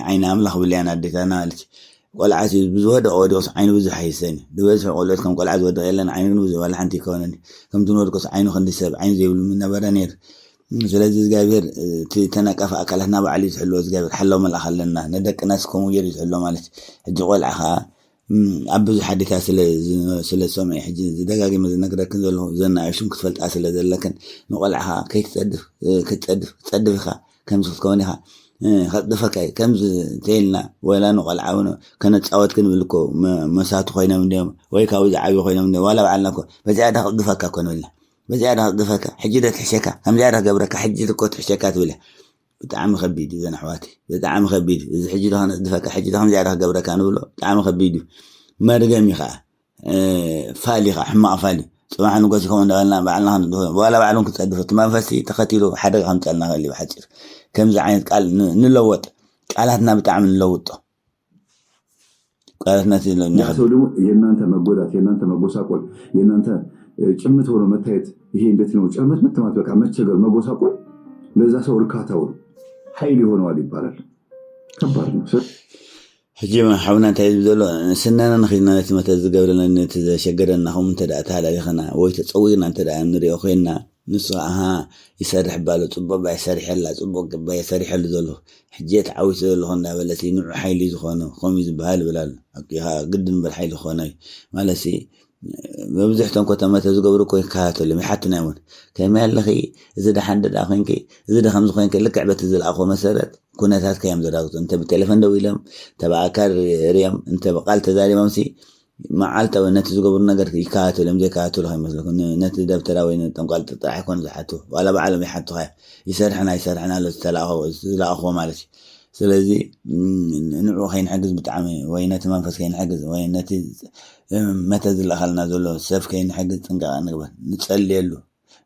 ዓይኒ ኣምላኽ ብልያን ኣዴታና ማለት ቆልዓሲ ብዝወደቀ ወዲቁስ ዓይኑ ብዙሕ ኣይሰኒ ዝበዝሕ ቆልዑት ከም ቆልዓ ዝወድቅ የለን ዓይኑ ግን ብዙሕ ዋላ ሓንቲ ይከውነኒ ከምቲ ንወድቆስ ዓይኑ ክንዲ ሰብ ዓይኑ ዘይብሉ ነበረ ነይሩ ስለዚ እግዚኣብሔር ተነቀፈ ኣካላትና ባዕሉ ዝሕልዎ እግዚኣብሔር ሓለው መልኣኽ ኣለና ነደቅናስ ከምኡ ገይሩ ዝሕልዎ ማለት ሕጂ ቆልዓ ከዓ ኣብ ብዙሕ ሓዴታት ስለዝሰምዐ ሕጂ ዝደጋጊመ ዝነግረክን ዘለኹ ዘናእሽም ክትፈልጣ ስለ ዘለክን ንቆልዓኻ ከይትፀድፍ ክትፀድፍ ኢኻ ከምዚ ክትከውን ኢኻ ከጥድፈካ ከምዚ ተይልና ወላ ንቆልዓ እውን ከነፃወት ክንብል እኮ መሳቱ ኮይኖም እንዲኦም ወይ ካብኡ ዝዓብዩ ኮይኖም እንዲኦም ዋላ በዓልና እኮ በዚኣ ዳ ክጥድፈካ እኮ ንብልና በዚኣ ዳ ክጥድፈካ ሕጂ ደ ትሕሸካ ከምዚኣ ዳ ክገብረካ ሕጂ እኮ ትሕሸካ ትብል ብጣዕሚ ከቢድ እዩ ዘን ኣሕዋቲ ብጣዕሚ ከቢድ እዩ እዚ ሕጂ ዳ ክነጥድፈካ ሕጂ ዳ ከምዚኣ ዳ ክገብረካ ንብሎ ብጣዕሚ ከቢድ እዩ መርገሚ ከዓ ፋሊ ከዓ ሕማቕ ፋሊ ፅባሕ ንጎሲ ከምኡ እንዳበልና ባዕልና ዋላ ባዕሉን ክትፀድፎ እቲ መንፈሲ ተኸቲሉ ሓደጋ ከምፀልና ክእል እዩ ብሓፂር ከምዚ ዓይነት ቃል ንለወጥ ቃላትና ብጣዕሚ ንለውጦ ቃላትና ሰው ደግሞ የእናንተ መጎዳት የእናንተ መጎሳቆል የእናንተ ጭምት ሆኖ መታየት ይሄ እንዴት ነው ጭምት መተማት በቃ መቸገር መጎሳቆል ለዛ ሰው እርካታው ኃይል ይሆነዋል ይባላል ከባድ ነው ሕጂ ሓውና እንታይ ዘሎ ስነና ንኽድና ነቲ መተ ዝገብረና ነቲ ዘሸገረና ከምኡ እንተደኣ ተሃላሊኽና ወይ ተፀዊርና እንተደኣ ንሪኦ ኮይንና نسوا يسرح باله صبوا بيسرح لا صبوا بيسرح له ذلو حجيت عاوز له هنا بلسي نوع حيلي زخانه خميس بهال بلال ها قدن بالحيل خانه مالسي ببزحتهم كتما تزقبرو كوي كاتو اللي حتى ناون كما لخي اذا ده حد اخينك اذا ده خمس خوينك لك عبت ذل اخو مسرت كنتات كيام زراغت انت بالتليفون دويلم تبع كار ريم انت بقالت ذالي ممسي معالته ونت زقبر نجر كاتو لم زي كاتو لهي مثلا نت دبترا وين تنقال تطلع يكون زحته ولا بعلم يحطوا هاي يسرحنا لا اخو مالتي ስለዚህ ንዑ ከይንሕግዝ ብጣዕሚ ወይነቲ መንፈስ ከይንሕግዝ ወይነቲ መተ ዝለኣኸልና ዘሎ ሰብ ከይንሕግዝ ጥንቃቐ ንግበር ንፀልየሉ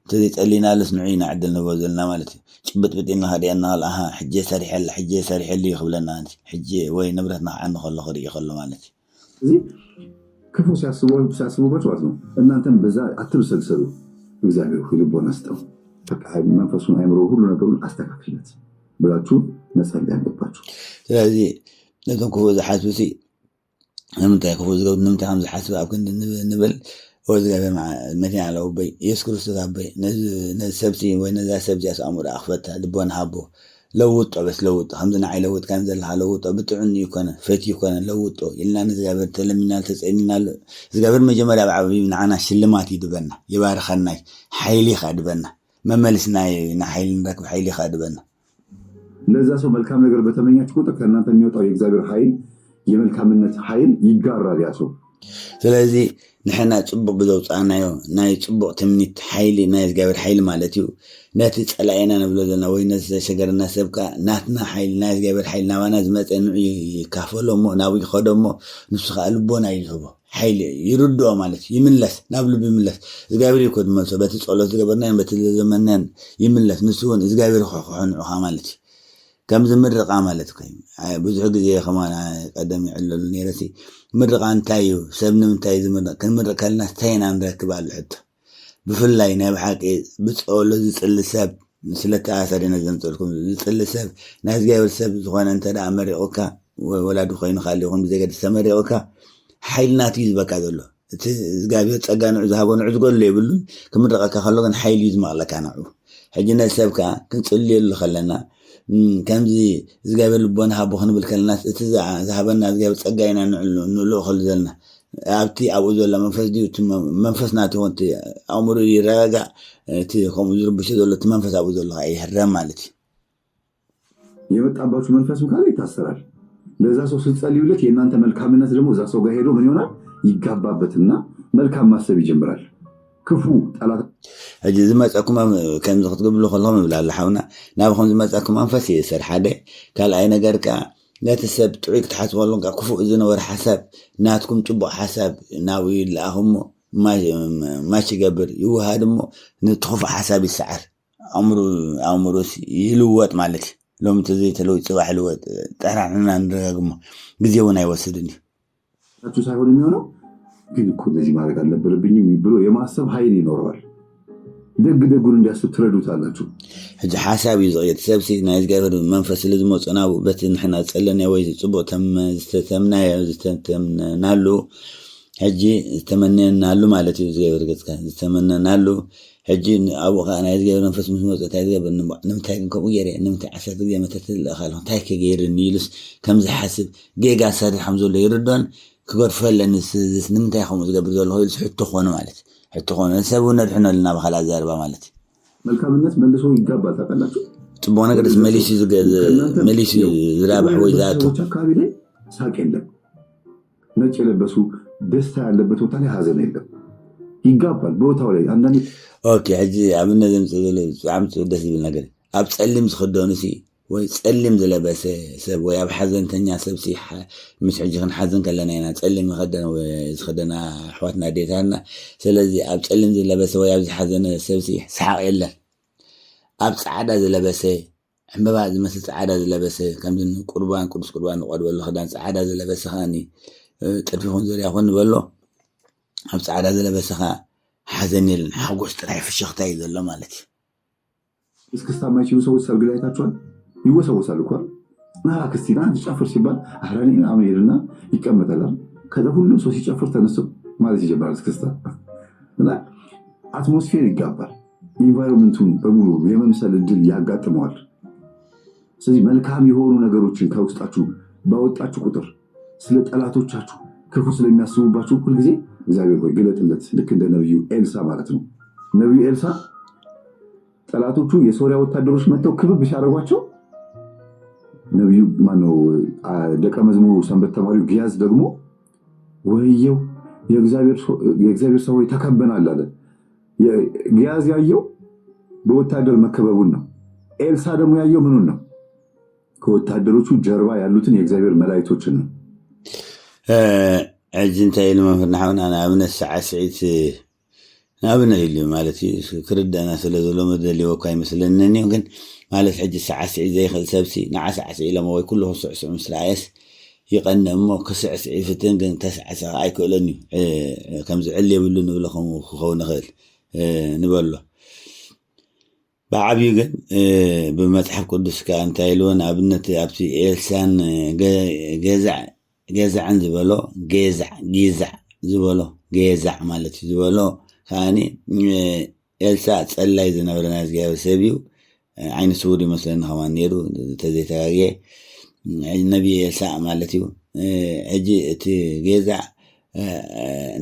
እንተዘይፀሊናለስ ንዑ ኢና ዕድል ንብሎ ዘለና ማለት እዩ ጭብጥብጥ ኢልና ከዲአና ኣሃ ሕጄ ሰሪሐሉ ይኽብለና ሕጄ ወይ ንብረትና ከዓ ንኸሎ ክርኢ ከሎ ማለት እዩ እዚ ክፉ ሲያስቡበት ማለት ነው እናንተም በዛ አትብሰልሰሉ እግዚአብሔር ልቦና ስጠው በቃ መንፈሱን አይምሮ ሁሉ ነገሩን አስተካክለት ብላችሁ መጸለይ አለባችሁ ስለዚህ ነቶም ክፉ ዝሓስቡ ንምንታይ ክፉ ዝገብሩ ንምንታይ ከም ዝሓስቡ ኣብ ክንዲ ንብል ወዝጋቤ መቲና ኣለዉ በይ ኢየሱስ ክርስቶስ ኣበይ ነዚ ሰብሲ ወይ ነዛ ሰብዚ ኣስኣሙዳ ኣኽፈታ ልቦና ሃቦ ለውጦ በስ ለውጦ ከምዚ ንዓይ ለውጥ ከም ዘለካ ለውጦ ብጥዑኒ ይኮነ ፈት ይኮነ ለውጦ ኢልና ንዝጋቤር ተለሚናሉ ተፀኒናሉ ዝጋቤር መጀመርያ ብዓብዪ ንዓና ሽልማት ይድበና ይባርኸናይ ሓይሊ ኻ ድበና መመልስናይ ንሓይሊ ንረክብ ሓይሊ ኻ ድበና ለዛ ሰው መልካም ነገር በተመኛችሁ ቁጥር ከእናንተ የሚወጣው የእግዚአብሔር ኃይል የመልካምነት ኃይል ይጋራል ያ ሰው ስለዚህ ንሕና ጽቡቕ ብዘውፃናዮ ናይ ጽቡቕ ትምኒት ሓይሊ ናይ እግዚአብሔር ሓይሊ ማለት እዩ ነቲ ፀላኤና ንብሎ ዘለና ወይ ነቲ ዘሸገረና ሰብካ ናትና ሓይሊ ናይ እግዚአብሔር ሓይሊ ናባና ዝመፀ ንዑ ይካፈሎ እሞ ናብኡ ይኸዶ እሞ ንሱ ከዓ ልቦና ይህቦ ሓይሊ ይርድኦ ማለት እዩ ይምለስ ናብ ልቢ ይምለስ እግዚአብሔር ይኮ ድመልሶ በቲ ጸሎት ዝገበርናዮን በቲ ዘመናን ይምለስ ንሱ እውን እግዚአብሔር ክሕንዑኻ ማለት እዩ كم زمرقة مالتك بزح جزء خمان قدم يعلل نيرسي مرقة انتايو سبنا من تاي زمرقة كان مرقة الناس تاين عن ركب على الحد بفلاي نبحك بتقول له زل السب مثل تأثر نزلت لكم زل السب ناس جاي السب زخان انت لا مريقك ولا دخين خليهم زي قد سمريقك حيل ناتيز بكذا له جاي تسجن ذهبون عزقول لي بلون كم مرقة كخلونا حيل يزمع لك أنا حجنا السب كنت اللي اللي خلنا كمزي زغابل لبون هابو خنبل كلناس اتزع ذهبنا زغابل صقاينا نلو خل زلنا ابتي ابو زلا منفس ديو منفسنا تونت عمرو يراجع تي خم يربش زلت منفس ابو زلا يحرم مالتي የመጣባችሁ መንፈስ ካለ ይታሰራል ለዛ ሰው ስትጸልዩለት የእናንተ መልካምነት ደግሞ እዛ ሰው ጋር ሄዶ ምን ይሆናል ይጋባበትና መልካም ማሰብ ይጀምራል ክፉ ጠላት هجي زماصكم كان زخت قبل خلهم بلا لحونا نابخون زماصكم منفس يسر حدا قال اي ነገር ካ ለተሰብ ጥሪክ ተሓስበሉን ክፉ እዝነ ወር ሓሳብ ናትኩም ጽቡቕ ሓሳብ ናዊ ለአሁም ማሽ ገበር ይውሃድሞ ንትخف ሓሳብ ይስዓር አምሮስ ይልወጥ ማለት ሎም ተዘይ ተለውጥ ጽባሕ ልወጥ ጠራዕና እንደግሞ ጊዜውን አይወስድኒ ታቹ ሳይሆን የሚሆነው ግን እኮ እንደዚህ ማድረግ አልነበረብኝም ብሎ የማሰብ ኃይል ይኖረዋል ደግደጉን እንዲያስብ ትረዱታላችሁ ሕጂ ሓሳብ ይዘየት ሰብሲ ናይ ዝገበር መንፈስ ለዝመጽናው በት ንሕና ጸለና ወይ ጽቡቕ ዝተምናሉ ሕጂ ዝተመነናሉ ማለት እዩ ዝገበር ገጽካ ዝተመነናሉ ሕጂ ኣብኡ ናይ ዝገበር መንፈስ ምስ መጽታ ዝገበር ንምታይ ከምኡ ገይረ ንምታይ 10 ግዜ መተትል ኣኻል እንታይ ከገይርኒ ኢሉስ ከም ዝሓስብ ጌጋ ሰሪሖም ዘሎ ይርዶን ክገርፈለንስ ንምታይ ከምኡ ዝገብር ዘሎ ኢሉስ ሕቶ ኾነ ማለት ሕቶኾነ ሰብ ነድሕነ ለና በኋላ ዘርባ ማለት መልካምነት መልሶ ይጋባል ታውቃላችሁ ጽቡቕ ነገርስ መልሲ ዝራብሕ ወይ ዛቱ አካባቢ ላይ ሳቅ የለም ነጭ የለበሱ ደስታ ያለበት ቦታ ላይ ሀዘን የለም ይጋባል ቦታው ላይ አንዳንዴ ኦኬ ሕጂ አብነ ዘምጽ ዘለ ዓምጽ ደስ ይብል ነገር ኣብ ጸሊም ዝኸደኑሲ ወይ ጸሊም ዝለበሰ ሰብ ወይ ኣብ ሓዘንተኛ ሰብሲ ምስ ሕጂ ክንሓዘን ከለና ኢና ጸሊም ዝኸደና ኣሕዋትና ዴታና ስለዚ ኣብ ጸሊም ዝለበሰ ወይ ኣብ ዝሓዘነ ሰብሲ ሰሓቕ የለን ኣብ ጻዕዳ ዝለበሰ ዕምበባ ዝመስል ጻዕዳ ዝለበሰ ከምዚ ቁርባን ቅዱስ ቁርባን ንቆርበሉ ክዳን ጻዕዳ ዝለበሰ ኸኒ ጥልፊ ኹን ዙርያ ኹን ንበሎ ኣብ ጻዕዳ ዝለበሰ ኸ ሓዘን የለን ሓጎስ ጥራይ ፍሽኽታ እዩ ዘሎ ማለት እዩ እስክስታ የማይችሉ ሰዎች ሰርግ ላይ አይታችኋል ይወሰወሳሉ እኮ ክርስቲና ጨፍር ሲባል አህራኒ አሜርና ይቀመጣል ከዛ ሁሉም ሰው ሲጨፍር ተነስቶ ማለት ይጀምራል እስክስታ እና አትሞስፌር ይጋባል ኢንቫይሮንመንቱን በሙሉ የመምሰል እድል ያጋጥመዋል። ስለዚህ መልካም የሆኑ ነገሮችን ከውስጣችሁ ባወጣችሁ ቁጥር ስለ ጠላቶቻችሁ ክፉ ስለሚያስቡባችሁ ሁልጊዜ እግዚአብሔር ሆይ ግለጥለት። ልክ እንደ ነቢዩ ኤልሳ ማለት ነው። ነቢዩ ኤልሳ ጠላቶቹ የሶሪያ ወታደሮች መጥተው ክብብ ሲያደርጓቸው ነቢዩ ማነው ደቀ መዝሙሩ ሰንበት ተማሪው ግያዝ ደግሞ ወየው የእግዚአብሔር ሰው ተከበናል አለ። ግያዝ ያየው በወታደር መከበቡን ነው። ኤልሳ ደግሞ ያየው ምኑን ነው? ከወታደሮቹ ጀርባ ያሉትን የእግዚአብሔር መላእክቶችን ነው። እንታይ ንመምህር ንሓውና ንኣብነት ሰዓስዒት ንኣብነት ኢሉ ማለት ክርዳእና ስለ ዘሎ መደልዎ እኳ ይመስለኒ ግን ማለት ሕጂ ሰዓስዒት ዘይኽእል ሰብሲ ንዓ ሰዓስዒ ኢሎሞ ወይ ኩሉ ክስዕስዑ ምስ ረኣየስ ይቐንዕ እሞ ክስዕስዒ ፍትን ግን ተስዓሰ ኣይክእለኒ እዩ ከምዚ ዕል የብሉ ንብሎ ከምኡ ክኸውን ንኽእል ንበሎ ብዓብዩ ግን ብመፅሓፍ ቅዱስካ እንታይ ኢልዎ ንኣብነት ኣብቲ ኤልሳን ገዛዕን ዝበሎ ጊዛዕ ዝበሎ ጌዛዕ ማለት እዩ ዝበሎ ከዓኒ ኤልሳ ፀላይ ዝነበረ ናይ እግዚኣብሔር ሰብ እዩ። ዓይኒ ስውር ይመስለኒ ከማን ነይሩ ተዘይተጋግየ ነቢ ኤልሳ ማለት እዩ። ሕጂ እቲ ጌዛዕ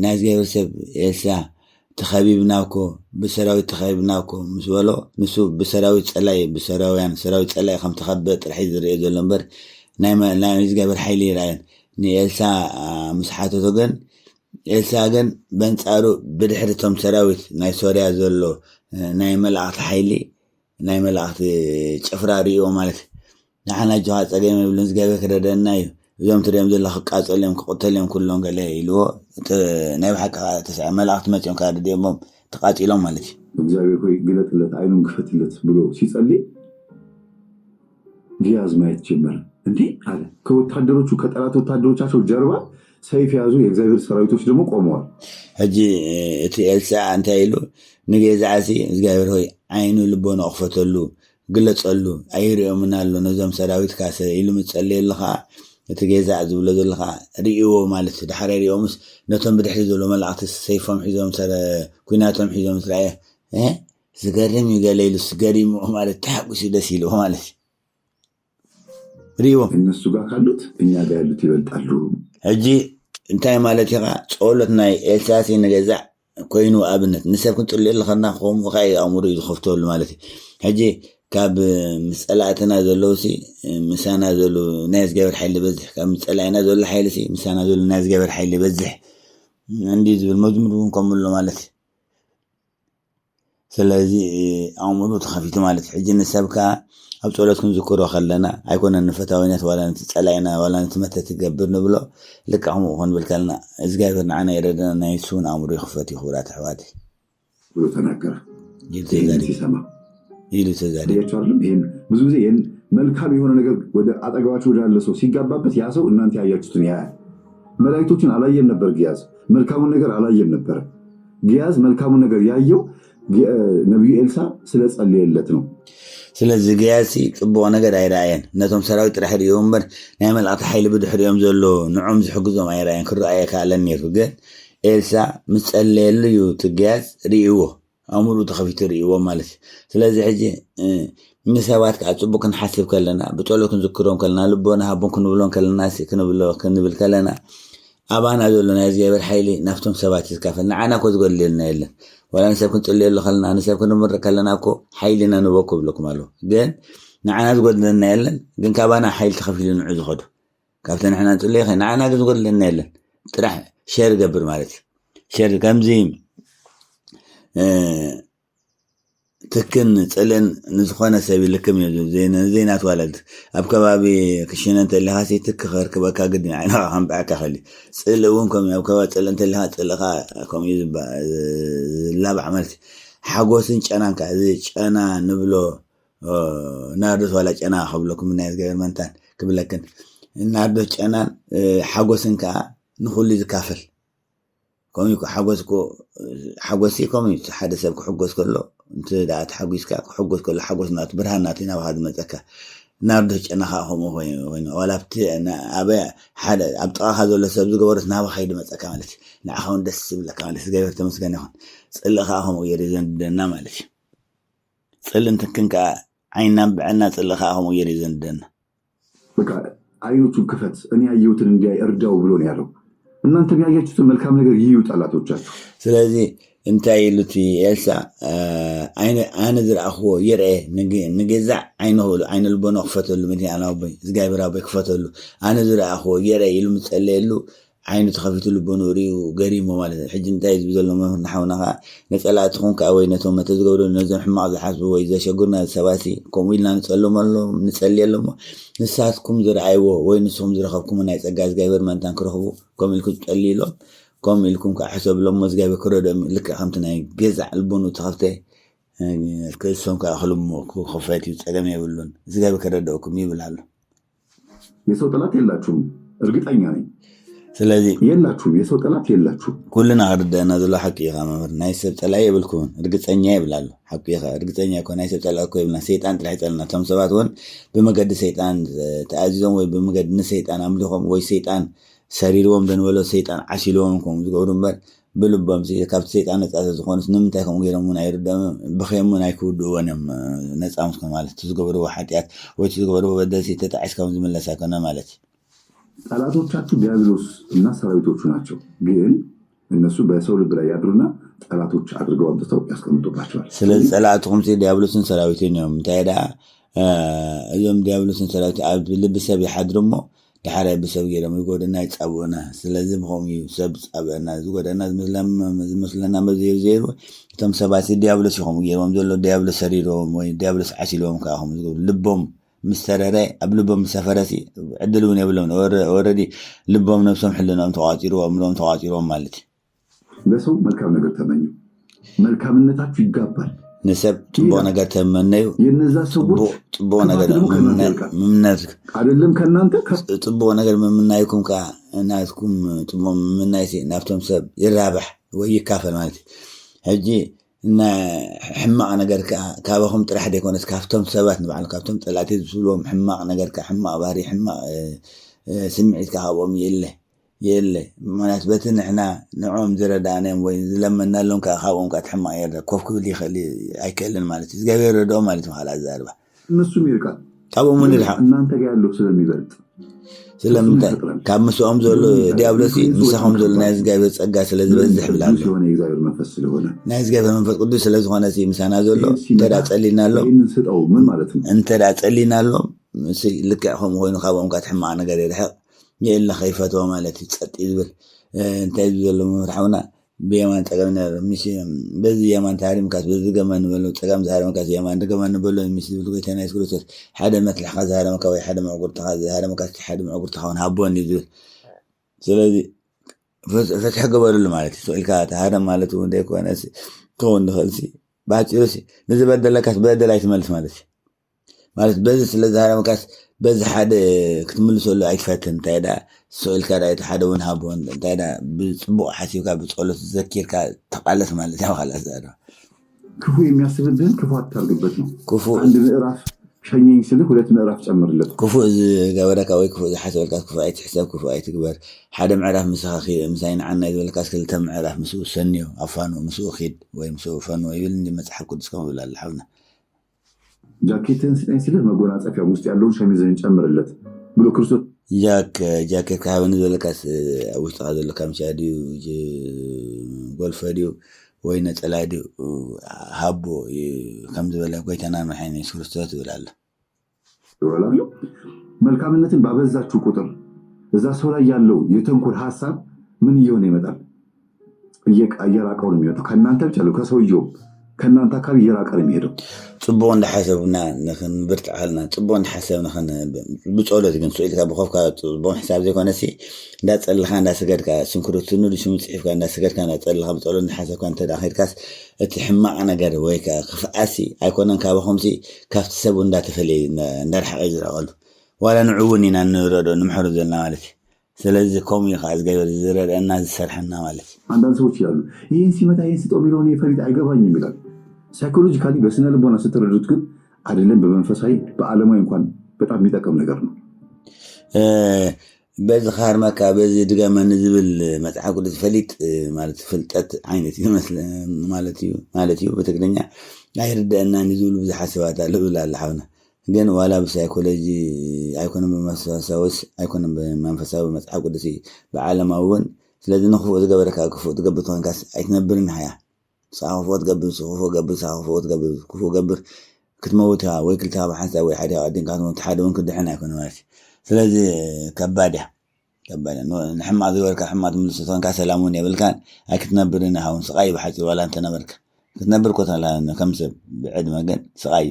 ናይ እግዚኣብሔር ሰብ ኤልሳ ተኸቢብናብኮ ብሰራዊት ተኸቢብናብኮ ምስ በሎ ንሱ ብሰራዊት ፀላይ ብሰራውያን ሰራዊት ፀላይ ከም ተኸበ ጥራሕ ዝርኦ ዘሎ እምበር ናይ እግዚኣብሔር ሓይሊ ይርአየን። ንኤልሳ ምስ ሓተቶ ግን ኤልሳ ግን በንፃሩ ብድሕሪቶም ሰራዊት ናይ ሶርያ ዘሎ ናይ መላእክቲ ሓይሊ ናይ መላእክቲ ጭፍራ ርኢዎ ማለት ንሓና ጆሃ ፀገም የብሉን እግዚኣብሔር ክረደአና እዩ እዞም ትሪኦም ዘሎ ክቃፀሉ እዮም ክቁተሉ እዮም ኩሎም ገለ ኢልዎ ናይ ባሓቂ መላእክቲ መፅኦም ካደድዮሞም ተቃፂሎም ማለት እዩ። እግዚአብሔር ሆይ ግለጥለት አይኑን ክፈትለት ብሎ ሲጸልይ ግያዝ ማየት ጀመረ። እንዴ አለ ከወታደሮቹ ከጠላት ወታደሮቻቸው ጀርባ ሰይፍ የያዙ የእግዚአብሔር ሰራዊቶች ደግሞ ቆመዋል። ሕጂ እቲ ኤልሳ እንታይ ኢሉ ንጌዛዕሲ እግዚአብሔር ሆይ ዓይኑ ልቦና ክፈተሉ ግለፀሉ ኣይርኦምን ኣሎ ነዞም ሰራዊት ካሰ ኢሉ ምፀልይ ኣለኻ እቲ ጌዛዕ ዝብሎ ዘለኻ ርኢዎ ማለት ድሓረ ርኦምስ ነቶም ብድሕሪ ዘሎ መላእክቲ ሰይፎም ሒዞም ኩናቶም ሒዞም ትረአየ ዝገርም እዩ ገለ ኢሉ ገሪሙ ማለት ተሓጒሱ ደስ ኢልዎ ማለት ርኢዎ እነሱ ጋር ካሉት እኛ ጋር ያሉት ይበልጣሉ። ሕጂ እንታይ ማለት ኢኻ ጸሎት ናይ ኤልሳሲ ንገዛዕ ኮይኑ ኣብነት ንሰብ ክንፅልዮ ኣለኸና ከምኡ ኸ ኣእምሮ እዩ ዝኸፍተሉ ማለት እዩ። ሕጂ ካብ ምፀላእትና ዘለውሲ ምሳና ዘሎ ናይ እግዚኣብሔር ሓይሊ በዝሕ ካብ ምፀላእና ዘሎ ሓይሊ ሲ ምሳና ዘሎ ናይ እግዚኣብሔር ሓይሊ በዝሕ እንዲ ዝብል መዝሙር እውን ከምሎ ማለት እዩ። ስለዚ ኣእምሮ ተኸፊቱ ማለት ሕጂ ንሰብካ ኣብ ጸሎት ክንዝክሮ ከለና ኣይኮነን ንፈታዊነት ዋላ ንፀላእና ዋላ ንትመተት ትገብር ንብሎ ልክ ከምኡ ክንብል ከለና እግዚኣብሔር ንዓና ይረዳና ናይ እሱን ኣእምሮ ይኽፈት እዩ። ክቡራት ኣሕዋት ብሎ ተናገረ ሲሰማ ይሉ ተዛሪብ ይሄን ብዙ ጊዜ መልካም የሆነ ነገር ወደ አጠገባችሁ ወዳለ ሰው ሲጋባበት ያ ሰው እናንተ ያያችሁትን ያያል። መላእክቶችን አላየም ነበር ግያዝ፣ መልካሙን ነገር አላየም ነበር ግያዝ። መልካሙን ነገር ያየው ነብዩ ኤልሳ ስለጸለየለት ነው። ስለዚህ ግያዝ ጽቡቕ ነገር አይራአየን ነቶም ሰራዊት ጥራሕ ርኢዎ እምበር ናይ መላእክቲ ሓይሊ ብድሕሪኦም ዘሎ ንዖም ዝሕግዞም አይራአየን ክረአየ ካለን ነይሩ። ግን ኤልሳ ምስ ጸለየሉ እዩ እቲ ግያዝ ርኢዎ ኣእምሮ ተኸፊቱ ርኢዎ ማለት እዩ። ስለዚ ሕጂ ንሰባት ከዓ ጽቡቕ ክንሓስብ ከለና ብጸሎት ክንዝክሮም ከለና ልቦና ሃቦም ክንብሎም ከለና ክንብል ከለና ኣባና ዘሎ ናይ እግዚኣብሔር ሓይሊ ናፍቶም ሰባት ይዝካፈል። ንዓና ኮ ዝጎድለልና የለን ወላ ንሰብ ክንጽልየሉ ከለና ንሰብ ክንምርቕ ከለና ኮ ሓይሊና ንበኩ ብለኩም ኣለዎ። ግን ንዓና ዝጎድለልና የለን ግን ካባና ሓይሊ ተኸፊሉ ንዑ ዝኸዱ ካብቲ ንሕና ንጽልዮ ኸ ንዓና ግን ዝጎድለልና የለን ጥራሕ ሸር ገብር ማለት እዩ። ሸር ከምዚ ትክን ጽልን ንዝኾነ ሰብ ይልክም እዩ ዜናት ዋለድ ኣብ ከባቢ ክሽነ እንተለኻ ትክ ክርክበካ ግድን ዓይንኻ ከምብዓካ ኸሊ ጽል እውን ከምኡ ኣብ ከባቢ ጽል እንተለኻ ጽልኻ ከምኡ ዝላባዕ ማለት ሓጎስን ጨናን ከዓ እዚ ጨና ንብሎ ናርዶስ ዋላ ጨና ከብለኩም ናይ እግዚኣብሔር መንታን ክብለክን ናርዶስ ጨናን ሓጎስን ከዓ ንኹሉ ዝካፈል ከምኡ ሓጎስ ከምኡ ሓደ ሰብ ክሕጎስ ከሎ እንት ዳኣ ተሓጒስካ ክሕጎስ ከሎ ሓጎስ ናቱ ብርሃን ናቱ ናባኻ ዝመፀካ ናርዶስ ጨናኻ ከምኡ ኮይኑ ዋላ ኣብቲ ኣበይ ሓደ ኣብ ጥቓኻ ዘሎ ሰብ ዝገበሮት ናባኻ ይድመፀካ ማለት እዩ። ንዓኻ እውን ደስ ዝብለካ ማለት እግዚኣብሔር ተመስገን ይኹን። ጽልእኻ ከምኡ የርኢ ዘንድደና ማለት እዩ። ጽልን ትክንካ ዓይናን ብዕና ጽልኻ አሁን የሪ ዘንደን በቃ አይኖቹን ክፈት እኔ ያየሁትን እንዲያይ እርዳው ብሎ ነው ያለው። እናንተ ያያችሁትን መልካም ነገር ይዩ ጠላቶቻችሁ። ስለዚህ እንታይ ኢሉቲ ኤልሳ ኣነ ዝረኣኽዎ ይርአ ንገዛዕ ዓይነ ልቦኖ ክፈተሉ ምድያናወይ ዝጋይበራበይ ክፈተሉ ኣነ ዝረኣኽዎ ይርአ ኢሉ ምጸለየሉ ዓይኑ ተኸፊቱ ልቦኑ ርዩ ገሪሞ ማለት ሕጂ እንታይ ዝብ ዘሎ መምህር ንሓውናኻ ነጸላእትኹም ከዓ ወይ ነቶም መተ ዝገብሩ ነዞም ሕማቕ ዝሓስቡ ወይ ዘሸጉርና ሰባቲ ከምኡ ኢልና ንጸልየሎሞ ንሳትኩም ዝረኣይዎ ወይ ንስኹም ዝረኸብኩም ናይ ጸጋ ዝጋይበር መንታን ክረኽቡ ከምኡ ኢልኩም ጸልይሎም ከምኡ ኢልኩም ከዓ ሕሰብሎም ዝጋይበር ክረድኦም ልክዕ ከምቲ ናይ ገዛዕ ልቦኑ ተኸፍተ ክእሶም ከዓ ክልሞ ክኸፈት እዩ ጸገም የብሉን ዝጋይበር ክረድኦኩም ይብል ኣሎ። የሰው ጠላት የላችሁም እርግጠኛ ነኝ። ስለዚህ የላችሁም የሰው ጠላት የላችሁም። ኩልና አርደና ዘሎ ሐቂ ኢኻ መምህር ናይ ሰብ ጠላይ የብልኩም እርግጠኛ ይብላሉ ሐቂ ኢኻ እርግጠኛ እኮ ናይ ሰብ ጠላይ እኮ ይብልና ሰይጣን ጥራሕ ይጠልና ቶም ሰባት ወን ብመገዲ ሰይጣን ተኣዚዞም ወይ ብመገዲ ንሰይጣን ኣምልኾም ወይ ሰይጣን ሰሪርዎም ደንበሎ ሰይጣን ዓሲልዎም ከም ዝገብሩ እምበር ብልቦም ካብቲ ሰይጣን ነፃ ዝኾኑስ ንምንታይ ከምኡ ገይሮም እውን ኣይርድኦም ብኸዮም እውን ኣይክውድእዎን እዮም ነፃ ምስኮ ማለት ዝገብርዎ ሓጢኣት ወይ ዝገብርዎ በደልሲ ተጣዒስካም ዝምለስ ኣይኮነ ማለት እዩ። ጠላቶቻችሁ ዲያብሎስ እና ሰራዊቶቹ ናቸው። ግን እነሱ በሰው ልብ ላይ ያድሩና ጠላቶች አድርገው አብተው ያስቀምጡባቸዋል። ስለዚህ ጠላትኩም ዲያብሎስን ሰራዊትን ነው ምታይዳ እዞም ዲያብሎስን ሰራዊት ኣብ ልብ ሰብ ይሓድርሞ ድሓረ ብሰብ ገይሮም ይጎደና ይጻብኡና። ስለዚህ ብኸም ሰብ ጻብአና ዝጎደና ዝመስለና መዘይሩ ዘይሩ እቶም ሰባት ዲያብሎስ ይኸም ገይሮም ዘሎ ዲያብሎስ ሰሪሮም ወይ ዲያብሎስ ዓሲሎም ካኹም ልቦም مسترري قبلهم مسافرتي عدلون يبلون أوردي لبهم نفسهم حلنا متواجروا أمرهم متواجروا مالتي. بس هو ملكام نقدر تمنيه ملكام النتاج في جابر. نسب تبغى نقدر تمنيه. ينزل سبوت. تبغى نقدر ممناتك. عدلهم كنا أنت. تبغى نقدر ممنايكم كناسكم تبغى ممنايسي نفتهم سب يرابح ويكافر مالتي. هجي إن حماق نجار كابهم ترى حد يكون كافتهم سبات نبعنا كافتهم ثلاثة بسولهم حماق نجار كحماق باري حماق سمعت كهوام يله مناسبتنا إحنا نعوم زردانهم ولما نالهم كهوام كحماق يرد كوف كل يخلي أكلن مالتي زجاجة ردوا مالتي على الزاربة نسوا ميركا أبو من الحق إن أنت قاعد لو سلمي بلد سلام كم مسوهم زول ديابلسي مسحهم زول ناس جايبت أجاس لازم بزح بالعالم. شو هني جايب المنفس اللي هنا. ناس جايبها منفس قدوس لازم هنا سي مسانا زول ترى تسألينا لهم. نسيت أو من مالتهم. أنت ترى تسألينا لهم سي لك هم هو نخابهم كاتحم معنا قرير حق يلا خيفته ومالتي تسأل يقول أنت يقول لهم رحونا بيمان تقامنا مشي بزي يمان تعلم كاس بزي كمان بلو تقام زهرم كاس يمان تقامن بلو مشي بلو كتير ناس كلوس حدا مثل حاجة زهرم كوي حدا معقول تخاذ زهرم كاس حدا معقول تخاون هابون يجول سلادي فتح قبل له مالتي سؤال كات هذا مالته ونديك وأنا كون دخلسي بعد يوسي نزل بدل لك كاس بدل لا يتملس مالت بز سلا زهرم كاس بز حدا كتمل سؤال عيد فتن تادا سؤال كذا حدا ونهابون تادا بصبوا حسيبك بتقول تذكر كتقلص مالتي وخلاص هذا كفو يمياسب الدين كفو ترقبتنا كفو عند مقراف شيء يسلك ولا مقراف تأمر لك كفو جوارك أو كفو حسب كاس كفو عيد حساب كفو عيد كبر حدا معرف مساخي مساين عنا يقول كاس كل تم معرف مسوق سنيو عفانو مسوق خيد ويمسوق فانو يقول إني مسحب كل سكان ولا الحونا جاكيتن سيلة ما قلنا أتفق مستعلون شميزين تأمر لك بلو كرسو جاك كهون يقول كاس وش هذا اللي كم شاديو جولف فيديو وين تلادي هابو كم زبالة كوي تنام الحين يسكر استوت ولا لا ولا لا ملكام النتين بعبزات شو كتر إذا سورة يالو يتنكر حساب من يوني مدام يك أيرا كون ميو كنا أنت بتشلو كسو يوم كنا أنت كاب يرا كريم يدو صبون لحسابنا نخن برت حالنا صبون حساب نخن بتقوله تكن سؤال كاب خوف كاب صبون حساب زي كنا سي لا تسأل خان لا سجد كا سنكرو تنو ليش متحف كان لا سجد كان تسأل خاب بتقوله حساب كان تداخل كاس تحمى أنا جر ويكا خفاسي أكون كاب خمسي كاف تسبون لا تفلي نرحق إجرا قلب ولا نعوني نرد نمحر زلنا مالتي سلازي كومي خاز جاي الزرار الناس سرحنا مالتي عندنا سوتش يالو ينسي متى ينسي تؤمنوني فريد عجباني ميلاد ሳይኮሎጂካሊ በስነ ልቦና ስትረዱት ግን አይደለም በመንፈሳዊ በዓለማዊ እንኳን በጣም የሚጠቅም ነገር ነው። بز خار مكا بز دقا ما نزبل متحق قدس فليت مالت فلتت عينتي مثل مالتيو بتقدنيا لا يرد أن نزول بز حسوات لا اللحونا جن ولا بسيكولوجي أيكون بمساوس أيكون بمنفساوي متحق قدسي بعالم أول لازم نخوف تقبلك أكفو تقبل كاس أيتنبرن حياة صحفوت قبل صحفوت قبل صحفوت قبل كفو قبل كتموتها ويكلتها بحثها وحدها قاعدين كانوا متحدون كده حنا يكون ماشي ስለዚህ ከባድ نحمد ذورك حمد من السلطان كسلامون يبلكان أكتنبرنا هون سقاي بحث ولا أنت نبرك كتنبر كتلا كم سب بعد ما قال سقاي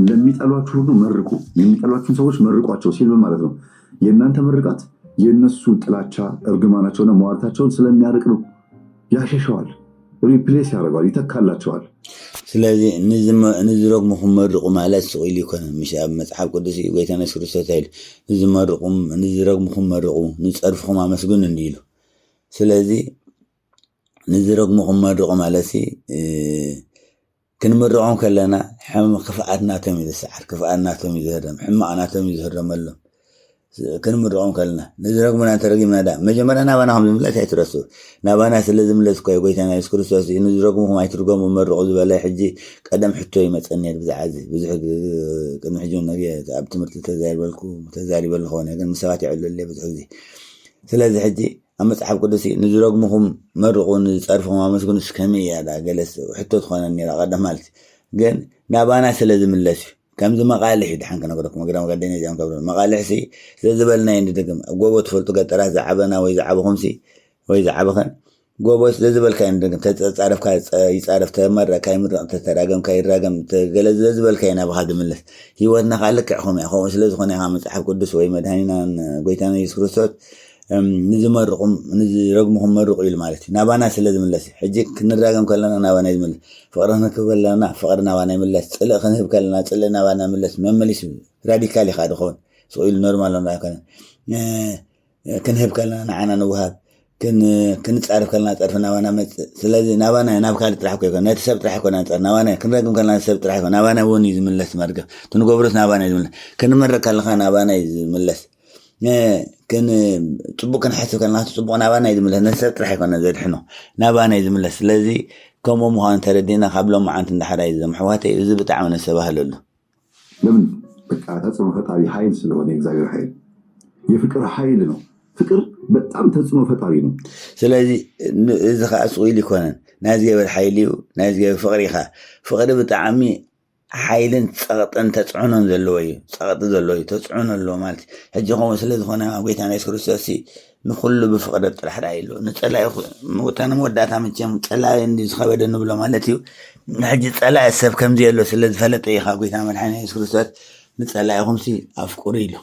لم يتقالوا شو مرقوا لم يتقالوا شو سووش مرقوا أشوف سيل بمرضهم ينان تمرقات ينسون تلاشى أرجماناتهم موارتاتهم سلام ياركلو يا شوال ريبليس يارجال يتكلم شوال ስለዚህ ንዝረግ ምኹመርቁ ማለት ስቂል ይኮነ ምሽ ኣብ መጽሓፍ ቅዱስ ጎይታና ኢየሱስ ክርስቶስ አይል ንዝመርቁም ንዝረግ ምኹመርቁ ንጸርፍኹም አመስግኑ እንዲሉ ስለዚህ ንዝረግ ምኹመርቁ ማለት ክንምርቆም ከለና ክፍኣትናቶም ይስዓር ክፍኣትናቶም ይዝህረም ሕማቅናቶም ይዝህረመሎም ክንምርቆም ከለና ንዝረግ ምና ተረጊምና ዳ መጀመሪያ ናባና ከም ዝምለስ ኣይትረሱ ናባና ስለ ዝምለስ ኮይ ጎይታና ኢየሱስ ክርስቶስ ንዝረግምኩም ኣይትርገሙ መርቁ ዝበላይ ሕጂ ቀደም ሕቶ ይመፀኒ ብዛዕዚ ብዙሕ ቅድሚ ሕጂ ነገ ኣብ ትምህርቲ ተዛሪበሉ ኾነ ግን ምሰባት ይዕለለ ብዙሕ ግዜ ስለዚ ሕጂ ኣብ መፅሓፍ ቅዱስ ንዝረግምኩም መርቁ ንፀርፍኩም ኣመስግኑ ከመይ እያ ዳ ገለስ ሕቶ ትኾነኒ ራ ቀደም ማለት ግን ናባና ስለ ዝምለስ كم زمان قالح يدحن كنا قدرك ما قدرنا قدرنا جام قبل ما قالح سي زبلنا يندقم قوة فلتو قطرة زعبنا ويزعبهم سي ويزعبهم قوة زبل كاين دقم تعرف كاي يعرف تمرة كاي مرة تتراجم كاي راجم تجلس زبل كاين أبغى هذا ملص هي ودنا خالك عهم يا أخوان سلز خوني هم تحب قدس وين مدهنينا قويتنا يسكروسات نزمر رقم رقمهم مرق إلى مالتي نبانا سلز ملص حجك نراجم كلنا نبانا يملص فقرنا كبلنا فقرنا وانا ملص تلا خنه بكلنا تلا وانا ملص ما ملص راديكالي خاد خون سؤال نورمال ولا كان هب كلنا عنا نوهاب كن تعرف كلنا تعرفنا وانا سلز نبانا نبكالي ترحك يكون نتسب ترحك وانا نبانا كن راجم كلنا نتسب ترحك نبانا وني ملص مرقة تنقبرس نبانا يملص كن مرة كلنا نبانا ملص كان تبو كان حسب كان لا تبو نبانا يدمله نسبت راح يكون زي الحنو نبانا يدمله الذي كم مهان تردينا قبل ما عند الحرايز زم حواتي إذا بتعمل السباه له لمن بكعات تصمم فتاري حيل سلوه نيجزاير حيل يفكر حيل له فكر بتعم تصمم فتارينه الذي إذا خاصويل يكون ناس جاب الحيلي وناس جاب فقري بتعمي حيلن سقط أنت تعنون ذلوي سقط ذلوي تعنون اللو مالتي هجي قوم سلذ هنا قويتنا يسكر الساسي نخل بفقدة الحرايلو نتلا موتانا موداتها من جم تلا عندي خبر إنه بلا مالتي هجي تلا السب كم زيلو سلذ فلت أي قويتنا من حين يسكر الساس نتلا خمسي أفكوريلو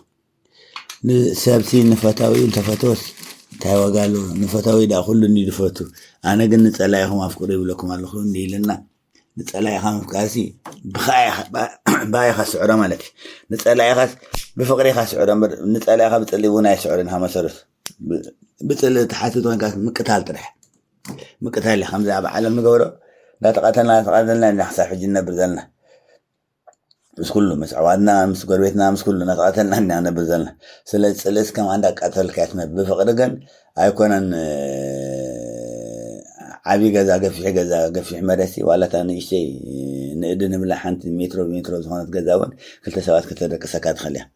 نسابسي نفتاوي التفتوس تاوا قالوا نفتاوي دا كل ندفتو أنا قلت نتلا هم أفكوريلو لكم على خلون دي لنا نتلا يا خام كاسي باي خاص عرا مالك نتلا يا خاص بفقري خاص عرا نتلا يا خاص بتليفونا يسعرنها مسرت بتل تحاتو كاس مقتال طرح مقتال خمسة بعالم نقوله لا تقاتلنا نحسب حجنا برزلنا مش كله مش عوادنا مش قربتنا مش كله نتقاتلنا أنا برزلنا سلس كم عندك قتل كاتمة بفقر جن أيكون عبي جزا قفش مرسي ولا تاني شيء نقدر نملا حنت مترو زهانت جزاون كل تسوات كتر كسكات خليها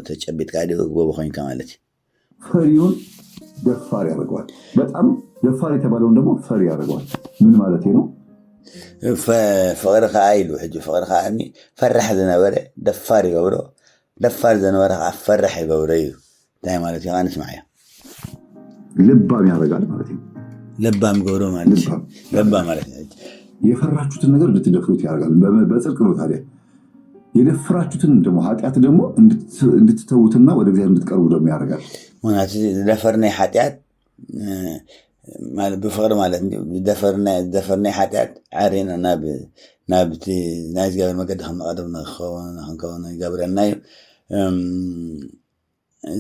تشبيت قاعد وبخوين كمالتي فريون دفاري رجوال بتأم دفاري تبالون دمو فري رجوال من مالتي نو فقر خايل وحجو فقر خايني فرح زنوره دفاري جورو دفار زنوره فرح جوريو تاي مالتي أنا اسمعيا لبام يا رجال مالتي لبام جورو مالتي لبام مالتي የፈራችሁትን ነገር እንድትደፍሩት ያደርጋል በጽድቅ ነው ታዲያ የደፈራችሁትን ደግሞ ኃጢአት ደግሞ እንድትተውትና ወደ እግዚአብሔር እንድትቀርቡ ደግሞ ያደርጋል ማለት ደፈርና ኃጢአት ማለት በፍቅር ማለት ደፈርና ኃጢአት አሬና ናብቲ ናይዝ ጋር መገደም አደረና ኸወና ይገብረና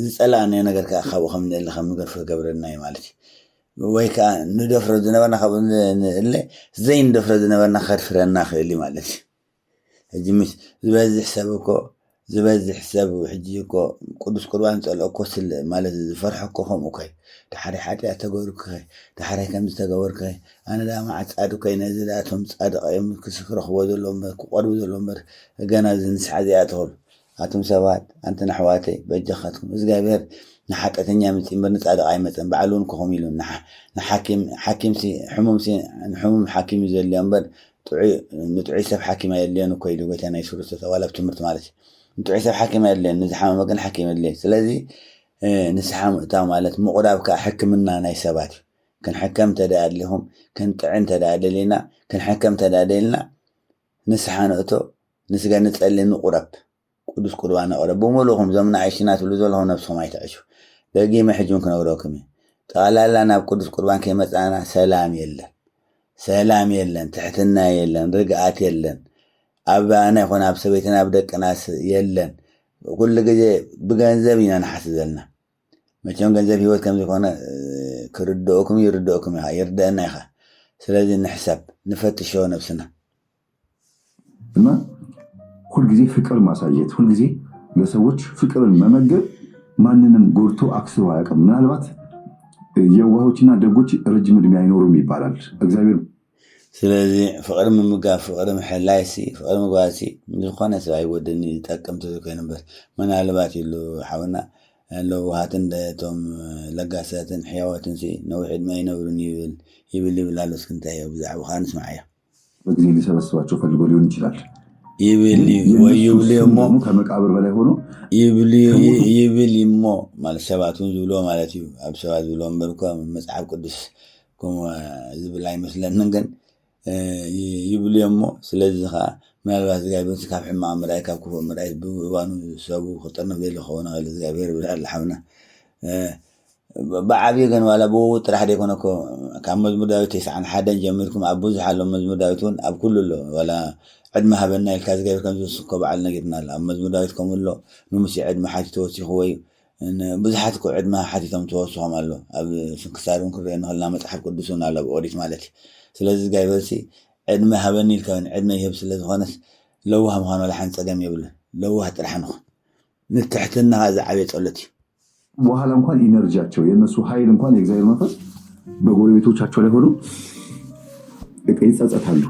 ዝጸላነ ነገር ካኸው ከምንል ከምገርፍ ገብረና ማለት ويكا ندفر زنبنا خبون اللي زين دفر زنبنا خرفرنا خيلي مالتي هجي مش زباز حسابكو ዝበዝሕ ሰብ ሕጂኮ ቅዱስ ቁርባን ፀልኦኮ ስለ ማለት ዝፈርሐኮ ከምኡ ኮይ ድሓረይ ሓጢኣት ተገበርኩ ድሓረይ ከምዚ ተገበርኩ ኣነ ዳ መዓት ፃድቅ ኮይነ እዚ ዳቶም ፃድቅ እዮም ክረኽቦ ዘሎ ክቀርቡ ዘሎ እምበር ገና ዝንስሓ እዚኣ ትኽእሉ ኣቶም ሰባት ኣንተን ኣሕዋተይ በጀኻትኩም እግዚኣብሔር ንሓቀተኛ ምፅእ እምበር ንፃድቅ ኣይመፀን በዓል እውን ክኸም ኢሉ ንሓኪምሲ ሕሙም ሓኪም እዩ ዘድልዮ እምበር ንጥዑይ ሰብ ሓኪም ኣየድልዮን እኮ ኢሉ ጎይታ ናይ ክርስቶስ ዋላ ብትምህርቲ ማለት እዩ ንጥዑይ ሰብ ሓኪም ኣየድልዮን ንዝሓመመ ግን ሓኪም የድልዮ ስለዚ ንስሓ ምእታው ማለት ምቁራብ ከዓ ሕክምና ናይ ሰባት እዩ ክንሕከም ተደኣ ኣድሊኹም ክንጥዕን ተደኣ ደሊና ክንሕከም ተደኣ ደሊና ንስሓ ንእቶ ንስጋ ንፀሊ ንቁረብ ቅዱስ ቁርባን ነቕረብ ብምሉእኹም ዞም ንኣይሽና ትብሉ ዘለኹም ነብስኹም ኣይተዕሹ ደጊመ ሕጂውን ክነግረኩም ጠቕላላ ናብ ቅዱስ ቁርባን ከይመፃና ሰላም የለን ትሕትና የለን ርግኣት የለን ኣብ ኣነ ይኹን ኣብ ሰበይትና ኣብ ደቅናስ የለን ኩሉ ግዜ ብገንዘብ ኢና ንሓስ ዘለና መቸም ገንዘብ ሂወት ከም ዝኾነ ክርድኦኩም ይርድኦኩም ኢኻ ይርድአና ኢኻ ስለዚ ንሕሰብ ንፈትሾ ነብስና እና ሁልጊዜ ፍቅር ማሳየት ሁልጊዜ ለሰዎች ፍቅርን መመገብ ማንንም ጎድቶ አክስሮ አያውቅም። ምናልባት የዋሆችና ደጎች ረጅም ዕድሜ አይኖሩም ይባላል እግዚአብሔር። ስለዚህ ፍቅር ምምጋብ ፍቅር ምሕላይሲ ፍቅር ምግባሲ ዝኾነ ሰብ አይወድን ይጠቅም ተዘኮይንበት ምናልባት ይሉ ሓውና ለውሃትን ደቶም ለጋሳትን ሕያዋትን ሲ ነዊሕ ዕድሜ አይነብሩን ይብል አለስ ክንታይ ብዛዕባ ኻንስ ማዕያ በጊዜ ሊሰበስባቸው ፈልጎ ሊሆን ይችላል ይብል ከመቃብር በላይ ሆኖ ይብል ሞ ማለት ሰባቱን ዝብሎ ማለት እዩ ኣብ ሰባት ዝብሎ እምበርኳ መጽሓፍ ቅዱስ ከም ዝብል አይመስለንን ግን ይብል ሞ ስለዚ ኸ ምናልባት እግዚአብሔር ካብ ሕማቅ ምርኣይ ካብ ክፉእ ምርኣይ ብእዋኑ ሰቡ ክጠርነፍ ዘለ ኸውን ኽእል እግዚአብሔር ብላል ሓውና ብዓብዪ ግን ዋላ ብውኡ ጥራሕ ደይኮነኮ ካብ መዝሙር ዳዊት 91 ጀሚርኩም ኣብ ብዙሕ ኣሎ መዝሙር ዳዊት እውን ኣብ ኩሉ ኣሎ ዋላ ዕድመ ሃበና ኢልካ እግዚአብሔር ከም ዝውስኮ በዓል ነጊርና ኣሎ ኣብ መዝሙር ዳዊት ከምኡሎ ንሙሴ ዕድመ ሓቲት ተወሲኹ ወይ ብዙሓት እኮ ዕድመ ሓቲቶም ተወስኾም ኣሎ ኣብ ስንክሳር እውን ክንሪኦ ንኽእልና መፅሓፍ ቅዱስ እውን ኣሎ ኣብ ኦሪት ማለት እዩ ስለዚ እግዚአብሔር ዕድመ ሃበኒ ኢልካ ዕድመ ይህብ ስለ ዝኾነስ ለዋህ ምዃኑ ወላሓን ፀገም የብሉን ለዋህ ጥራሕ ንኹን ንትሕትና ዝዓበየ ጸሎት እዩ በኋላ እንኳን ኢነርጂያቸው የነሱ ኃይል እንኳን የእግዚአብሔር መንፈስ በጎረቤቶቻቸው ላይ ሆኖ ይጸጸታሉ።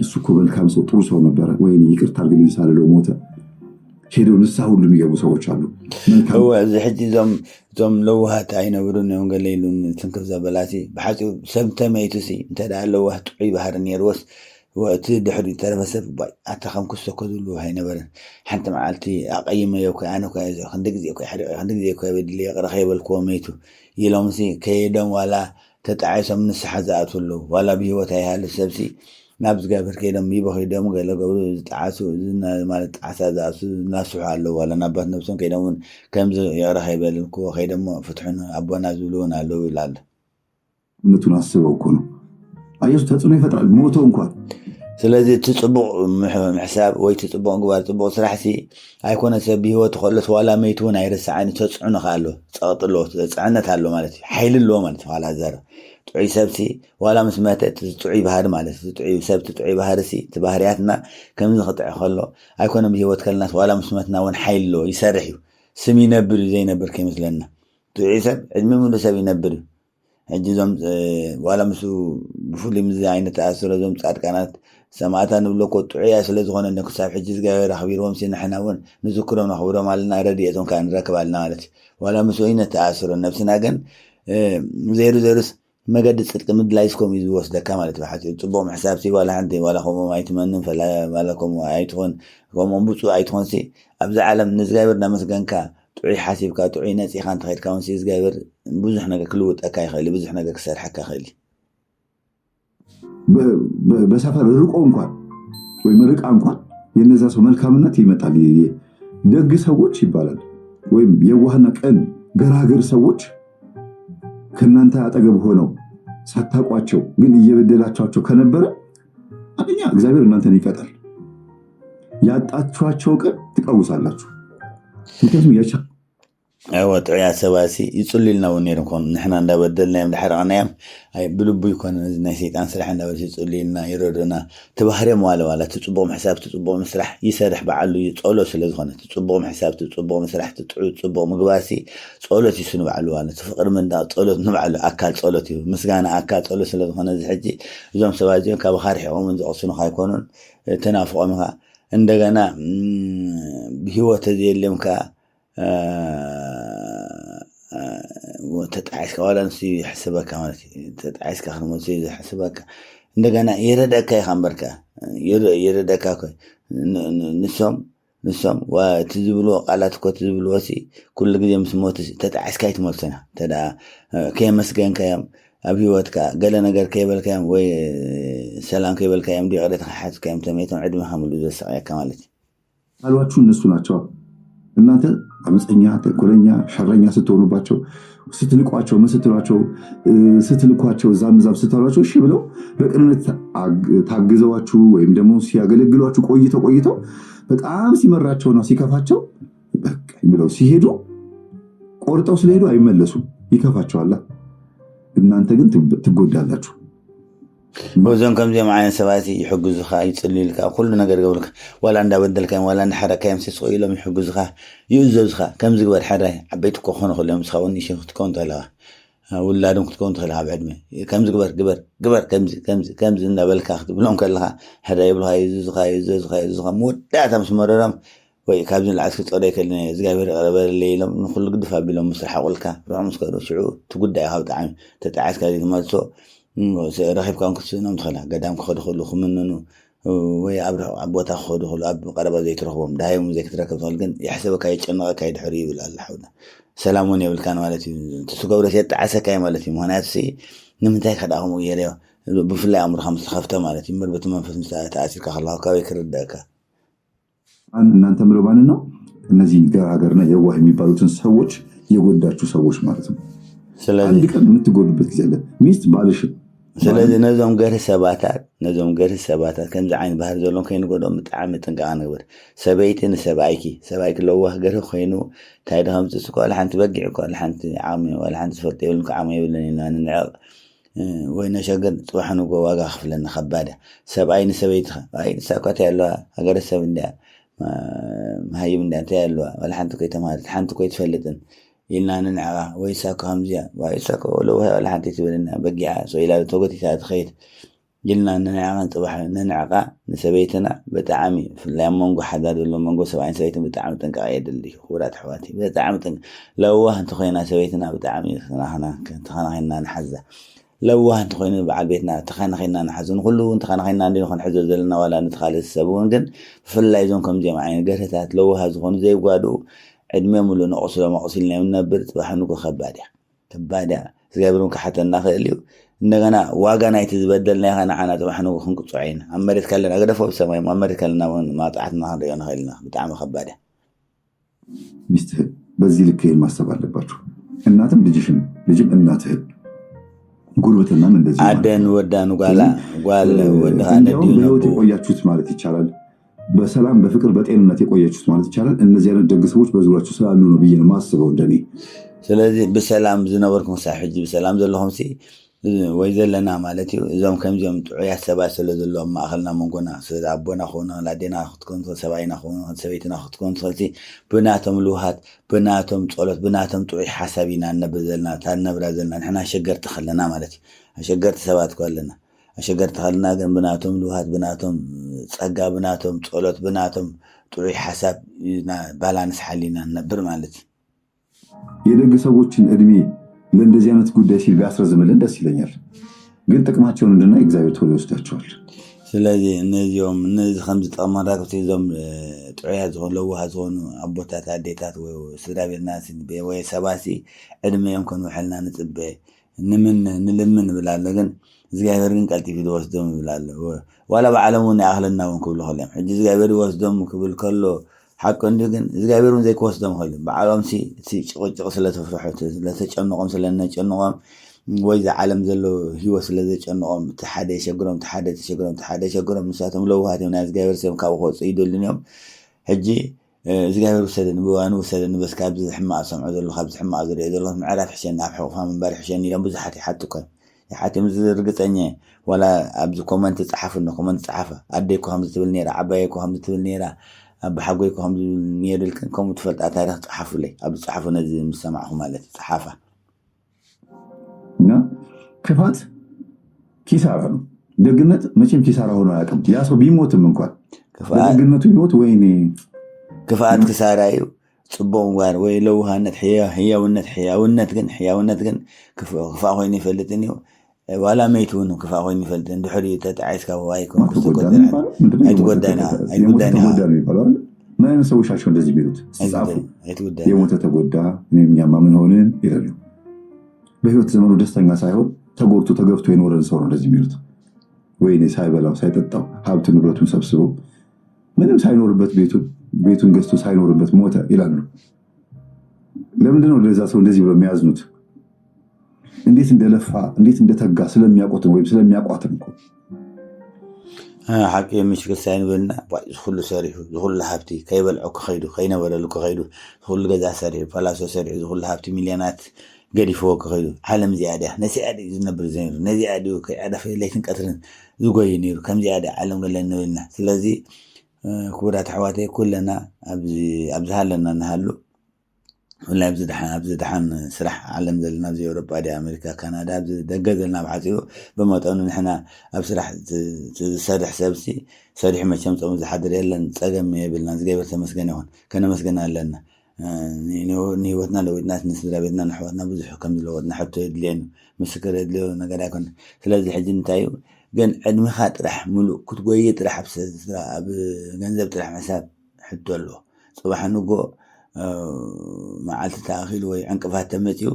እሱ እኮ መልካም ሰው ጥሩ ሰው ነበረ ወይኔ ይቅርታ አድርግልኝ ሳልለው ሞተ ሄደው ንስሐ ሁሉ የሚገቡ ሰዎች አሉ። هو እዚ ሕጂ ዞም ለዋሃት ኣይነብሩን እዮም ገለ ኢሉን ትንክፍ ዘበላሲ ብሓፂኡ ሰብ ተመይቱሲ እንተ ደኣ ለዋህ ጥዑይ ባህሪ ነይርዎስ ወእቲ ድሕሪ ተረፈሰብ ኣታ ከም ክሰኮ ዝብሉ ኣይነበረን ሓንቲ መዓልቲ ኣቐይመዮ ኮይ ኣነ ኮይ ክንዲ ግዜ ኮይ ሓሪቀ ክንዲ ግዜ ኮይ በድሊ የቕረኸ የበልክዎ መይቱ ኢሎምሲ ከይዶም ዋላ ተጣዓይሶም ንስሓ ዝኣትሉ ዋላ ብሂወት ኣይሃልፍ ሰብሲ ናብ ዝገብር ከይዶም ይበኺዶም ገለ ገብሩ ዝጣዓሱ ማለት ጣዓሳ ዝኣሱ እናስሑ ኣለዉ ዋላ ናባት ነብሶም ከይዶም እውን ከምዚ የቕረኸ ይበልክዎ ከይዶሞ ፍትሑን ኣቦና ዝብሉ እውን ኣለዉ ኢሉ ኣሎ እነቱን ኣስበው እኮ ነው ኣየሱ ተፅዕኖ ይፈጥራል ሞቶ እንኳን ስለዚ ትፅቡቕ ምሕሳብ ወይ ትፅቡቕ ምግባር ፅቡቕ ስራሕሲ ኣይኮነ ሰብ ብሂወት ከሎስ ዋላ መይቱ እውን ኣይርስዓኒ ተፅዕኖ ኸ ኣሎ ፀቕጥሎ ፅዕነት ኣሎ ማለት እዩ ሓይሊ ኣለዎ ማለት እዩ ዋላ ዘረብ ጥዑይ ሰብሲ ዋላ ምስ መተ ጥዑይ ባህሪ ማለት ጥዑይ ሰብቲ ጥዑይ ባህሪሲ እቲ ባህርያትና ከምዚ ክጥዕ ከሎ ኣይኮነ ብሂወት ከለናስ ዋላ ምስ መትና እውን ሓይሊ ኣለዎ ይሰርሕ እዩ ስም ይነብር እዩ ዘይነብር ከይመስለና ጥዑይ ሰብ ዕድሚ ሙሉ ሰብ ይነብር እዩ ሕጂ ዞም ዋላ ምስ ብፍሉይ ምዚ ዓይነት ተኣስሮ ዞም ፃድቃናት ሰማዕታ ንብሎ ኮ ጥዑያ ስለ ዝኾነ ክሳብ ሕጂ እግዚኣብሔር ኣኽቢሮም ሲ ንሕና እውን ንዝክሮም ነኽብሮም ኣለና ረድኤቶም ከዓ ንረክብ ኣለና ማለት እዩ ዋላ ምስ ወይነ ተኣስሮ ነብስና ግን ዘይሩ ዘይሩስ መገዲ ፅድቂ ምድላይስኮም እዩ ዝወስደካ ማለት እዩ ሓፂኡ ፅቡቕ ምሕሳብሲ ዋላ ሓንቲ ዋላ ከምኦም ኣይትመንን ዋላ ከምኡ ኣይትኾን ከምኦም ብፁዕ ኣይትኾንሲ ኣብዚ ዓለም ንእግዚኣብሔር እናመስገንካ ጥዑይ ሓሲብካ ጥዑይ ነፂኻ እንተኸድካ እውንሲ እግዚኣብሔር ብዙሕ ነገር ክልውጠካ ይኽእል ብዙሕ ነገር ክሰርሐካ ይኽእል በሰፈር ርቆ እንኳን ወይም ርቃ እንኳን የነዛ ሰው መልካምነት ይመጣል ደግ ሰዎች ይባላል ወይም የዋህና ቀን ገራገር ሰዎች ከናንተ አጠገብ ሆነው ሳታቋቸው ግን እየበደላቸው ከነበረ አንደኛ እግዚአብሔር እናንተን ይቀጣል ያጣችኋቸው ቀን ትቀውሳላችሁ ምክንያቱም أيوة طعيا سباسي يصلي لنا ونيرم كون نحنا ندبدلنا يوم لحرقنا يوم أي بلبو يكون نسيت أن سرح ندبل يصلي لنا يردنا تبهرم ولا تتصبهم حساب تتصبهم مسرح يسرح بعلو يتصولو سلزخنا تتصبهم حساب تتصبهم مسرح تتصبهم مقباسي تصولو يسنو بعلو ولا تفقر من دا تصولو نبعلو أكل تصولو مسقانا أكل تصولو سلزخنا زي حجي زوم سبازيون كابخارح يوم زقصنو خايكونون تنافقوا مها عندنا بهو تزيل لهم تتعيش ولا نسي حسبك مالتي تتعيش كخدمة نسي حسبك عندنا يردك يا خمبرك يردك نسم وتزبلوا قالتك وتزبلوا وسي كل قد يوم سموت تتعيش كايت مالتنا تدا كيم مسكين كيم أبيوتك قال نجار كيبل كيم وي سلام كيبل كيم دي قريت حياتك كيم تميتهم عد محمد وزي السعي كمالتي قالوا شو الناس ناتشوا እናንተ አመፀኛ ተንኮለኛ ሸረኛ ስትሆኑባቸው ስትልቋቸው ስትልኳቸው ዛም ስትሏቸው እሺ ብለው በቅንነት ታግዘዋችሁ ወይም ደግሞ ሲያገለግሏችሁ ቆይተው በጣም ሲመራቸውና ሲከፋቸው በቃ ብለው ሲሄዱ ቆርጠው ስለሄዱ አይመለሱም ይከፋቸዋል እናንተ ግን ትጎዳላችሁ وزن كم زي معين سباتي يحجزها يتصلي لك كل نجار قبلك ولا عند بدل كم ولا عند حركة يمسي صغير لهم يحجزها يوززها كم زي قبل حرة عبيتك خونه خليهم مسخوني شيء تكون تلاها ولا دونك تكون تلاها بعد ما كم زي قبر كم زي عند بالك أخذ بلون كلها حرة يبلها يوززها موت لا تمس مررم ويكابزن العسكر طريق اللي زجاجر قبل الليل نخل قد فابلهم مسرح والك رامس كانوا شعور تقول ده هاو تعم تتعس كذي ما تسو رخيب كان كسينا مدخلها قدام خدخلوا خمننو ويا عبوتا خدخلوا أب قرب زي ترخبهم دايم زي كتركب طالقن يحسبك يتشنق كيد حريب الحونا سلاموني بالكان مالتي تسوق شيء تعسى كاي مالتي مهناتسي نمتاك خداهم ويريو بفلا أمر خمس خفته مالتي مربط منفس مساعة تأثير كخلاها كاوي كرداك أنا أنت مروباننا النزين قاعدنا يوه ميبالوتن سووش يقودارتو سووش مالتهم عندك أنت تقول بتكذب ميست بالش ስለዚህ ነዞም ገርህ ሰባታት ከም ዝዓይን ባህር ዘሎም ኮይኑ ጎዶም ብጣዕሚ ጥንቃቐ ንግበር ሰበይቲ ንሰብኣይኪ ሰብኣይኪ ለዋህ ገርህ ኮይኑ እንታይ ድኸም ዝስኮ ሓንቲ በጊዕ እኮ ሓንቲ ዓሚ ወላ ሓንቲ ዝፈልጥ የብልን ዓሚ የብልን ኢና ንዕቕ ወይ ነሸገር ፅባሕ ንጎ ዋጋ ክፍለና ከባድ ሰብኣይ ንሰበይትኻ ኣይ ንሳኳት ያለዋ ሃገረሰብ እንድያ መሃይም እንድያ እንታይ ያለዋ ወላ ሓንቲ ኮይ ተማሃሪት ሓንቲ ኮይ ትፈልጥን إلنا ننعقا ويساكو همزيا ويساكو لو هي ولا حد يتبلنا بقيعة سويلا توقتي تخيل قلنا ننعقا طبعا ننعقا نسبيتنا بتعامي في الليام منقو حداد ولا منقو 70 سبيتنا بتعامي تنقا عيد اللي خورات حواتي بتعامي تنقا لو واحد تخينا سبيتنا بتعامي تخانا خينا نحزة لو واحد تخينا بعد بيتنا تخانا خينا نحزة نقولوا تخانا خينا ندير خن حزة زلنا ولا ندخل السبون قن في اللايزونكم زي معين قرتات لو هازخون زي وقادو عدمي مولو نقصل ومقصل لنا نبر تبحنوك خبادة تبادة زغابرون كحتى الناخليو إننا واقنا يتزبدل لنا عنا تبحنوك خنق صعين أما يتكلم أقدفوا بسماء أما يتكلم ما طاعتنا هذا خلنا بتعمل خبادة بيستهل بزي لك المستقبل لباتو الناتم دجيشن لجيب الناتهل قربتنا من دزي عدن ودان قال ودها نديو بيوتي قوياتشوت مالتي تشارل በሰላም በፍቅር በጤንነት የቆያችሁት ማለት ይቻላል እነዚህ አይነት ደግ ሰዎች በዙሪያችሁ ስላሉ ነው ብዬ ነው ማስበው እንደኔ ስለዚህ በሰላም ዝነበርኩም ሳሕጂ በሰላም ዘለኹም ሲ ወይ ዘለና ማለት እዩ እዞም ከምዚኦም ጥዑያት ሰባት ስለ ዘለዎም ማእኸልና መንጎና ስለ ኣቦና ኾነ ላዴና ክትኮን ሰብኣይና ኾነ ሰበይትና ክትኮን ትኽእልቲ ብናቶም ልውሃት ብናቶም ጸሎት ብናቶም ጥዑይ ሓሳብ ኢና ነብር ዘለና ታነብራ ዘለና ንሕና ሸገርቲ ኸለና ማለት እዩ ኣሸገርቲ ሰባት ኮለና أشجرت خلنا جنب بناتهم لوهات بناتهم تصقى بناتهم تصولت بناتهم طوي حساب بالانس حلينا نبر مالتي يدق سووችን እድሜ ለእንደዚህ አይነት ጉዳይ ሲል ቢያስረዝምልን ደስ ይለኛል ግን ጥቅማቸውን እንደና እግዚአብሔር ቶሎ ይወስዳቸዋል ስለዚህ እነዚህ ከምዝ ጠማራክቲ ዞም ጥዑያ ዝሆን ለውሃት ዝሆኑ ኣቦታት ኣዴታት ወይ ስድራቤትና ወይ ሰባሲ እድሜዮም ከንውሕልና ንፅበ ንልምን ብላለ ግን زغير ግን ቀልጢፍ ይወስዶም ይብላል ወላ በዓለሙን ያህልና ወንኩብሉ ኸለም ሕጂ ዝጋበሩ ወስዶም ክብል ከሎ حق እንዲ ግን ዝጋበሩን ዘይኮስዶም ኸለም በዓለም ጭቅጭቅ ስለተፍርሑት ስለተጨነቆም ስለነጨነቆም ወይ ዓለም ዘሎ ህይወት ስለዘጨነቆም ተሓደ ሸግሮም ንሳቶም ለውሃት ናይ ዝጋበር ሰብ ካብ ኾጽ ይደልንዮም ሕጂ እግዚአብሔር ወሰደን ብዋኑ ወሰደን በስ ካብዚ ሕማቅ ሰምዖ ዘሎ ካብዚ ሕማቅ ዝሪኦ ዘሎ ምዕራፍ ሕሸን ናብ ሕቑፋ ምንባር ሕሸን ኢሎም ብዙሓት ይሓቱ ኮን ይሓትዮም ዝርግፀኛ ወላ ኣብዚ ኮመንት ፃሓፍ ኖ ኮመንት ፃሓፈ ኣደይኮ ከምዚ ትብል ነራ ዓባየኮ ከምዚ ትብል ነራ ኣብ ሓጎይኮ ከምዚ ነይሩልክን ከምኡ ትፈልጣ ታሪክ ፃሓፉለይ ኣብ ፃሓፉ ነዚ ምስ ሰማዕኹ ማለት ፃሓፋ እና ክፋት ኪሳራ ነው። ደግነት መቼም ኪሳራ ሆኖ አያውቅም። ያ ሰው ቢሞትም እንኳን ደግነቱ ቢሞት ወይኔ ክፋት ክሳራ እዩ ጽቡቕ ጋር ወይ ለውሃነት ሕያውነት ግን ክፋ ኮይኑ ይፈልጥን እዩ ዋላ መይትውን ክፋ ኮይኑ ይፈልጥን ድሕሪ ተጣዓይስካ ዋይኮን አይትጎዳና ምን አይነት ሰዎች ናቸው እንደዚህ ቢሉት የሞተ ተጎዳ እኛማ ምን ሆንን ይላሉ። በህይወት ዘመኑ ደስተኛ ሳይሆን ተጎድቶ ተገፍቶ የኖረን ሰው ነው እንደዚህ ቢሉት። ወይኔ ሳይበላው ሳይጠጣው ሀብት ንብረቱን ሰብስቦ ምንም ሳይኖርበት ቤቱን ገዝቶ ሳይኖርበት ሞተ ይላሉ። ለምንድነው ለዛ ሰው እንደዚህ ብለው የሚያዝኑት? እንዴት እንደለፋ እንዴት እንደተጋ ስለሚያውቁት ወይም ስለሚያውቋትም እኮ ሓቂ ምሽክል ሳይንበልና ዝኩሉ ሰሪሑ ዝኩሉ ሃብቲ ከይበልዖ ክኸይዱ ከይነበረሉ ክኸይዱ ዝኩሉ ገዛ ሰሪሑ ፓላሶ ሰሪሑ ዝኩሉ ሃብቲ ሚልዮናት ገዲፍዎ ክኸይዱ ዓለም እዚኣ ድያ ነዚኣ ድዩ ዝነብር ዘይሩ ነዚኣ ድዩ ከይዓዳፈ ለይትን ቀትርን ዝጎይ ነይሩ ከምዚኣ ድያ ዓለም ገለ ንብልና። ስለዚ ክቡራት ኣሕዋተይ ኩለና ኣብዚ ሃለና ንሃሉ ሁላይ ኣብዚ ድሓን ስራሕ ዓለም ዘለና ኣብዚ ኤውሮጳ ድያ ኣሜሪካ ካናዳ ኣብዚ ደገ ዘለና ብሓፂሩ ብመጠኑ ንሕና ኣብ ስራሕ ዝሰርሕ ሰብሲ ሰሪሑ መቸም ፀሙ ዝሓድር የለን ፀገም የብልና ዝገበር ተመስገን ይኹን ከነመስገን ኣለና። ንህይወትና ለዊጥናት ንስድራ ቤትና ንሕወትና ብዙሕ ከም ዝለወጥና ሕቶ የድልየኑ ምስክር የድልዮ ነገር ኣይኮነ። ስለዚ ሕጂ እንታይ እዩ ግን ዕድሜኻ ጥራሕ ሙሉእ ክትጎይ ጥራሕ ኣብ ገንዘብ ጥራሕ ምሕሳብ ሕቶ ኣለዎ። ፅባሕ ንጎ መዓልቲ ተኣኺሉ ወይ ዕንቅፋት ተመፅኡ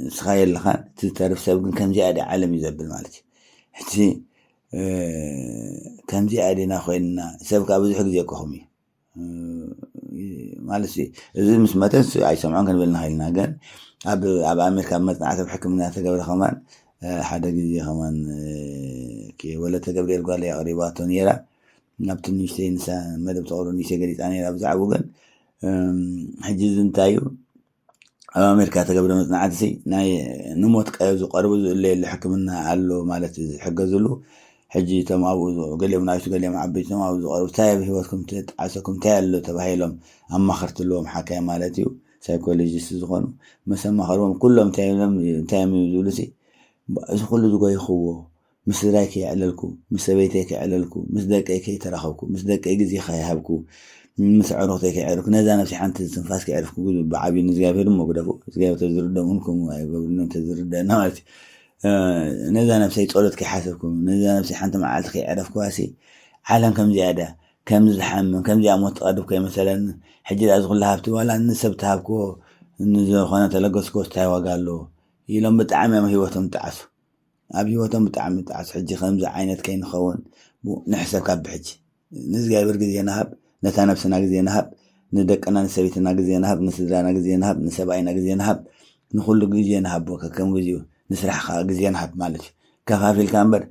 ንስኻ የለኻን እቲ ዝተርፍ ሰብ ግን ከምዚኣ ዲ ዓለም እዩ ዘብል ማለት እዩ። ሕጂ ከምዚኣ ዲና ኮይንና ሰብካ ብዙሕ ግዜ ኮኹም እዩ ማለት እዚ ምስ መተስ ኣይሰምዖን ክንብልና ኽኢልና ግን ኣብ ኣሜሪካ መፅናዕቲ ሕክምና ተገብረ ኸማን ሓደ ግዜ ኸማን ወለተ ገብርኤል ጓል ኣቕሪባቶ ነይራ ናብቲ ንእሽተይ ንሳ መደብ ተቕሩ ንእሽተይ ገሊፃ ነይራ ብዛዕባ ግን ሕጂ እዚ እንታይ እዩ ኣብ ኣሜሪካ ተገብረ መፅናዕቲ ናይ ንሞት ዝቐርቡ ዝእለየሉ ሕክምና ኣሎ ማለት እዩ ዝሕገዝሉ። ሕጂ እቶም ኣብኡ ገሊኦም ናብቲ ገሊኦም ዓበይቲ እቶም ኣብኡ ዝቐርቡ እንታይ ኣብ ሂወትኩም ተጣዓሰኩም እንታይ ኣሎ ተባሂሎም ኣማኽርቲ ኣለዎም ሓካይ ማለት እዩ ሳይኮሎጂስት ዝኾኑ ምስ ኣማኽርዎም ኩሎም እንታይ እዮም ዝብሉ እዚ ኩሉ ዝጎይኽዎ ምስ ስድራይ ከይዕለልኩ ምስ ሰበይተይ ከይዕለልኩ ምስ ደቀይ ከይተራኸብኩ ምስ ደቀይ ግዜ ከይሃብኩ ምስ ዕሩኽተይ ከይዕርፍኩ ነዛ ነፍሲ ሓንቲ ትንፋስ ከይዕርፍኩ ብዓብዪ ንእግዚኣብሔር መጉደፉ እግዚኣብሔር ተዝርደምኩም ኣይገብርንም ተዝርደና ማለት እዩ። ነዛ ነፍሰይ ጸሎት ከይሓሰብኩም ነዛ ነፍሰይ ሓንቲ መዓልቲ ከይዕረፍኩዋሲ ዓለም ከምዚኣ ዳ ከምዚ ዝሓምም ከምዚኣ ሞት ትቐድብ ከይመሰለን ሕጂ ዳ ዝኩሉ ሃብቲ ዋላ ንሰብ ተሃብክዎ ንዝኾነ ተለገስክዎ እንታይ ዋጋ ኣለዎ ኢሎም ብጣዕሚ ኣብ ሂወቶም ጣዓሱ ኣብ ሂወቶም ብጣዕሚ ጣዓሱ። ሕጂ ከምዚ ዓይነት ከይንኸውን ንሕሰብ ካብ ብሕጂ ንእግዚኣብሔር ግዜ ንሃብ ነታ ነፍስና ግዜ ንሃብ ንደቅና ንሰበይትና ግዜ ንሃብ ንስድራና ግዜ ንሃብ ንሰብኣይና ግዜ ንሃብ ንኩሉ ግዜ ንሃብ ከም ግዜኡ ንስራሕካ ግዜ ንሃብ ማለት እዩ። ከፋፊልካ እምበር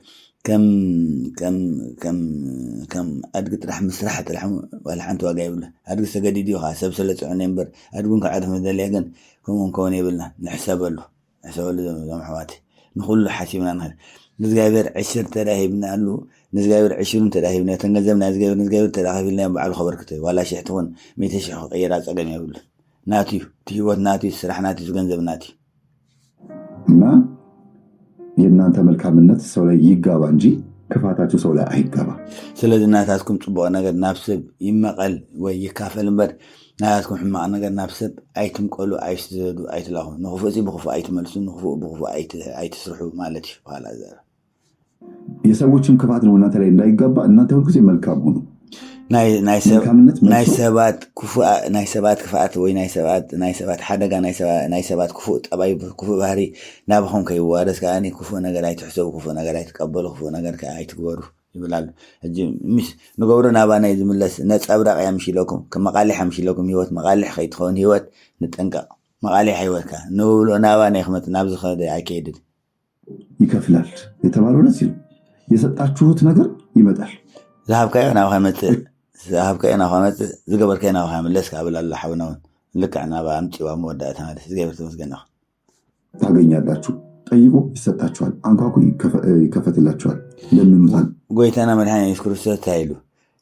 ከም ኣድጊ ጥራሕ ምስራሕ ጥራሕ ዋላ ሓንቲ ዋጋ የብሉን። ኣድጊ ተገዲድ እዩ ሰብ ስለፅዑነ እምበር ኣድጉን ክዕርፍ መደልያ ግን ከምኡን ከውን የብልና ንሕሰበሉ ዞም ኣሕዋተይ ንኩሉ ሓሲብና ንኽእል ንእግዚኣብሔር 10 ተራሂብና ኣሉ ንእግዚኣብሔር 20 ተራሂብና ተንገንዘብ ናይ ንእግዚኣብሔር ተራኺብልና ባዕሉ ከበርክቶ ዋላ 1000 ትኹን 100,000 ክቕይራ ፀገም የብሉን። ናትዩ እቲ ሂወት ናትዩ ስራሕ ናትዩ ገንዘብ ናትዩ እና የእናንተ መልካምነት ሰው ላይ ይጋባ እንጂ ክፋታችሁ ሰው ላይ አይጋባ። ስለዚ እናታትኩም ፅቡቅ ነገር ናብ ሰብ ይመቐል ወይ ይካፈል እምበር ናታትኩም ሕማቅ ነገር ናብ ሰብ ኣይትምቀሉ ኣይትዘዱ ኣይትላኹ ንኽፉእ ብኽፉእ ኣይትመልሱ ንኽፉእ ብኽፉእ ኣይትስርሑ ማለት እዩ። በኋላ የሰዎችም ክፋት ነው እናንተ ላይ እንዳይጋባ እናንተ ሁልጊዜ መልካም ሁኑ። ናይ ሰባት ክፍኣት ወይ ናይ ሰባት ሓደጋ ናይ ሰባት ክፉእ ጠባይ ክፉእ ባህሪ ናብኹም ከይዋረስ ከዓኒ ክፉእ ነገር ኣይትሕሰቡ ክፉእ ነገር ኣይትቀበሉ ክፉእ ነገር ኣይትግበሩ ይብላሉ። ሕጂ ምስ ንገብሮ ናባና ዝምለስ ነፀብራቕ እያ ምሽ ኢለኩም መቃሊሕ ምሽ ኢለኩም ሂወት መቃሊሕ ከይትኸውን ሂወት ንጠንቀቕ። መቃሊሕ ሂወትካ ንብሎ ናባና ይኽመት ናብ ዝኸደ ኣይከይድን ይከፍላል የተባለው ለዚህ ነው። የሰጣችሁት ነገር ይመጣል። ዝሃብካዮ ናብኻ መፅእ هبكينا خامت زقبر كينا وهاملس قبل الله حونون لكعنا بامتي ومودات هذا زقبر تمسكنا ታገኛላችሁ ጠይቁ ይሰጣችኋል አንኳኩ ይከፈትላችኋል ለምኑታል ጎይታና መድኃኒት ክርስቶስ ታይሉ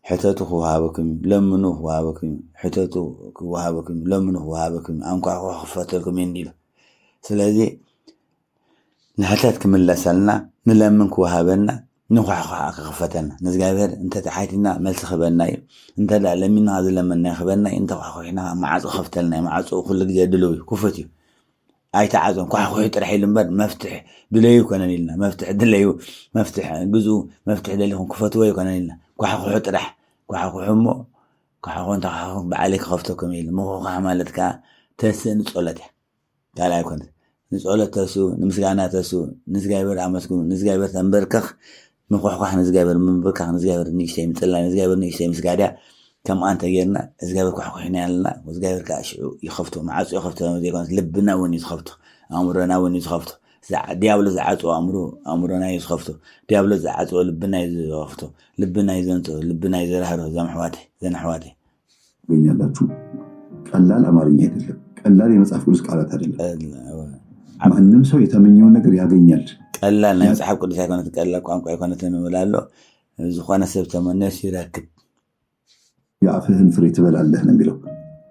ሕተቱ ወሃበኩም ለምኑ ወሃበኩም ሕተቱ ወሃበኩም ለምኑ ወሃበኩም አንኳኩ ክፈተልኩም እንዲሉ ስለዚህ ንሕተት ክምለሰልና ንለምንክ ወሃበና ንኳሕ ክኽፈተና ንዝጋብሔር እንተ ተሓቲና መልሲ ክበና እዩ እንተ ለሚና ዝለመና ክበና እዩ እንተ ኳሕኩሕና ማዓፁ ከፍተልና ማዓፁ ኩሉ ግዜ ድልው እዩ ክፉት እዩ ኣይተዓፅም ኳሕኩሕ ጥራሕ ኢሉ እምበር መፍትሕ ድለዩ ይኮነን ኢልና መፍትሕ ድለዩ መፍትሕ ግዙ መፍትሕ ደሊኹም ክፈትዎ ይኮነን ኢልና ኳሕኩሑ ጥራሕ ኳሕኩሑ እሞ ኳሕኩ እንተኳሕኩ በዓለይ ክኸፍተኩም ኢሉ ምኹኳሕ ማለት ከዓ ተስእ ንፀሎት እያ ካልእ ኣይኮነት ንፀሎት ተሱ ንምስጋና ተሱ ንዝጋይበር ኣመስግኑ ንዝጋይበር ተንበርክኽ ምኹሕኳሕ ንዝጋይበር ምንብርካኽ ንዝጋይበር ንእሽተይ ምፅላይ ንዝጋይበር ንእሽተይ ምስጋድያ ከምኡ አንተ ጌርና ዝጋይበር ኳሕኩሕና ያለና ዝጋይበር ከዓ ሽዑ ይኸፍቶ ማዓፁ ይኸፍቶ ዘይኮነት ልብና እውን እዩ ዝኸፍቶ ኣእምሮና እውን እዩ ዝኸፍቶ ዲያብሎ ዝዓፅኦ ኣእምሮና እዩ ዝኸፍቶ ዲያብሎ ዝዓፅኦ ልብና እዩ ዝኸፍቶ ልብና እዩ ዘንፅኦ ልብና እዩ ዘራህሮ ዘን ኣሕዋተይ ገኛላችሁ ቀላል አማርኛ አይደለም ቀላል የመጽሐፍ ቅዱስ ቃላት አይደለም ማንም ሰው የተመኘውን ነገር ያገኛል ቀላል ናይ መጽሐፍ ቅዱስ አይኮነት ቀላል ቋንቋ አይኮነት እንብላሎ ዝኾነ ሰብ ተመነስ ይረክብ የአፍህን ፍሬ ትበላለህ ነው የሚለው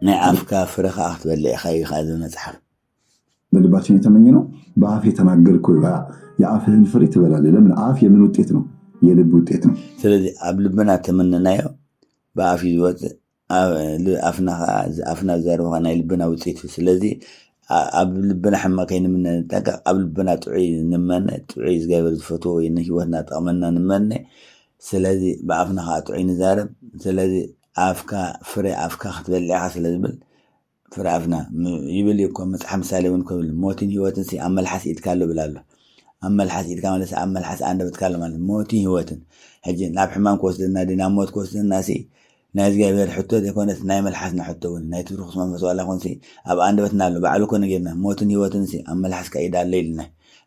ናይ አፍካ ፍሬ ከዓ ትበልዕ ኢኻ መጽሐፍ በልባችን የተመኘ ነው በአፍ የተናገርከው የአፍህን ፍሬ ትበላለህ ለምን አፍ የምን ውጤት ነው የልብ ውጤት ነው ስለዚህ ኣብ ልብና ተመነናዮ በአፍ ይወጥ አፍና ዘርባ ናይ ልብና ውጤት ስለዚህ ኣብ ልብና ሕማቅ ከይንምንጠንቀ ኣብ ልብና ጥዑይ ንመነ ጥዑይ ዝገበር ዝፈትዎ ወይ ንህይወትና ጠቕመና ንመነ ስለዚ ብኣፍና ከዓ ጥዑይ ንዛረብ ስለዚ ኣፍካ ፍሬ ኣፍካ ክትበልዕኻ ስለዝብል ፍሬ ኣፍና ይብል እኮ መፅሓፍ ምሳሌ እውን ክብል ሞትን ህይወትን ኣብ መልሓስ ኢድካ ኣሎ ብል ኣሎ ኣብ መልሓስ ኢድካ ማለት ኣብ መልሓስ ኣንደበትካ ኣሎ ማለት ሞትን ህይወትን ሕጂ ናብ ሕማም ክወስደና ናብ ሞት ክወስደና ናይ ዝጋብሔር ሕቶት የኮነት ናይ መልሓስና ሕቶ እውን ናይ ትብርክስ መንፈስ ዋላ ኮንሲ ኣብ አንደበትና ኣሎ ባዕሉ ኮነ ጌርና ሞትን ህይወትን ኣብ መልሓስካ ኢዳ ኣሎ ኢልና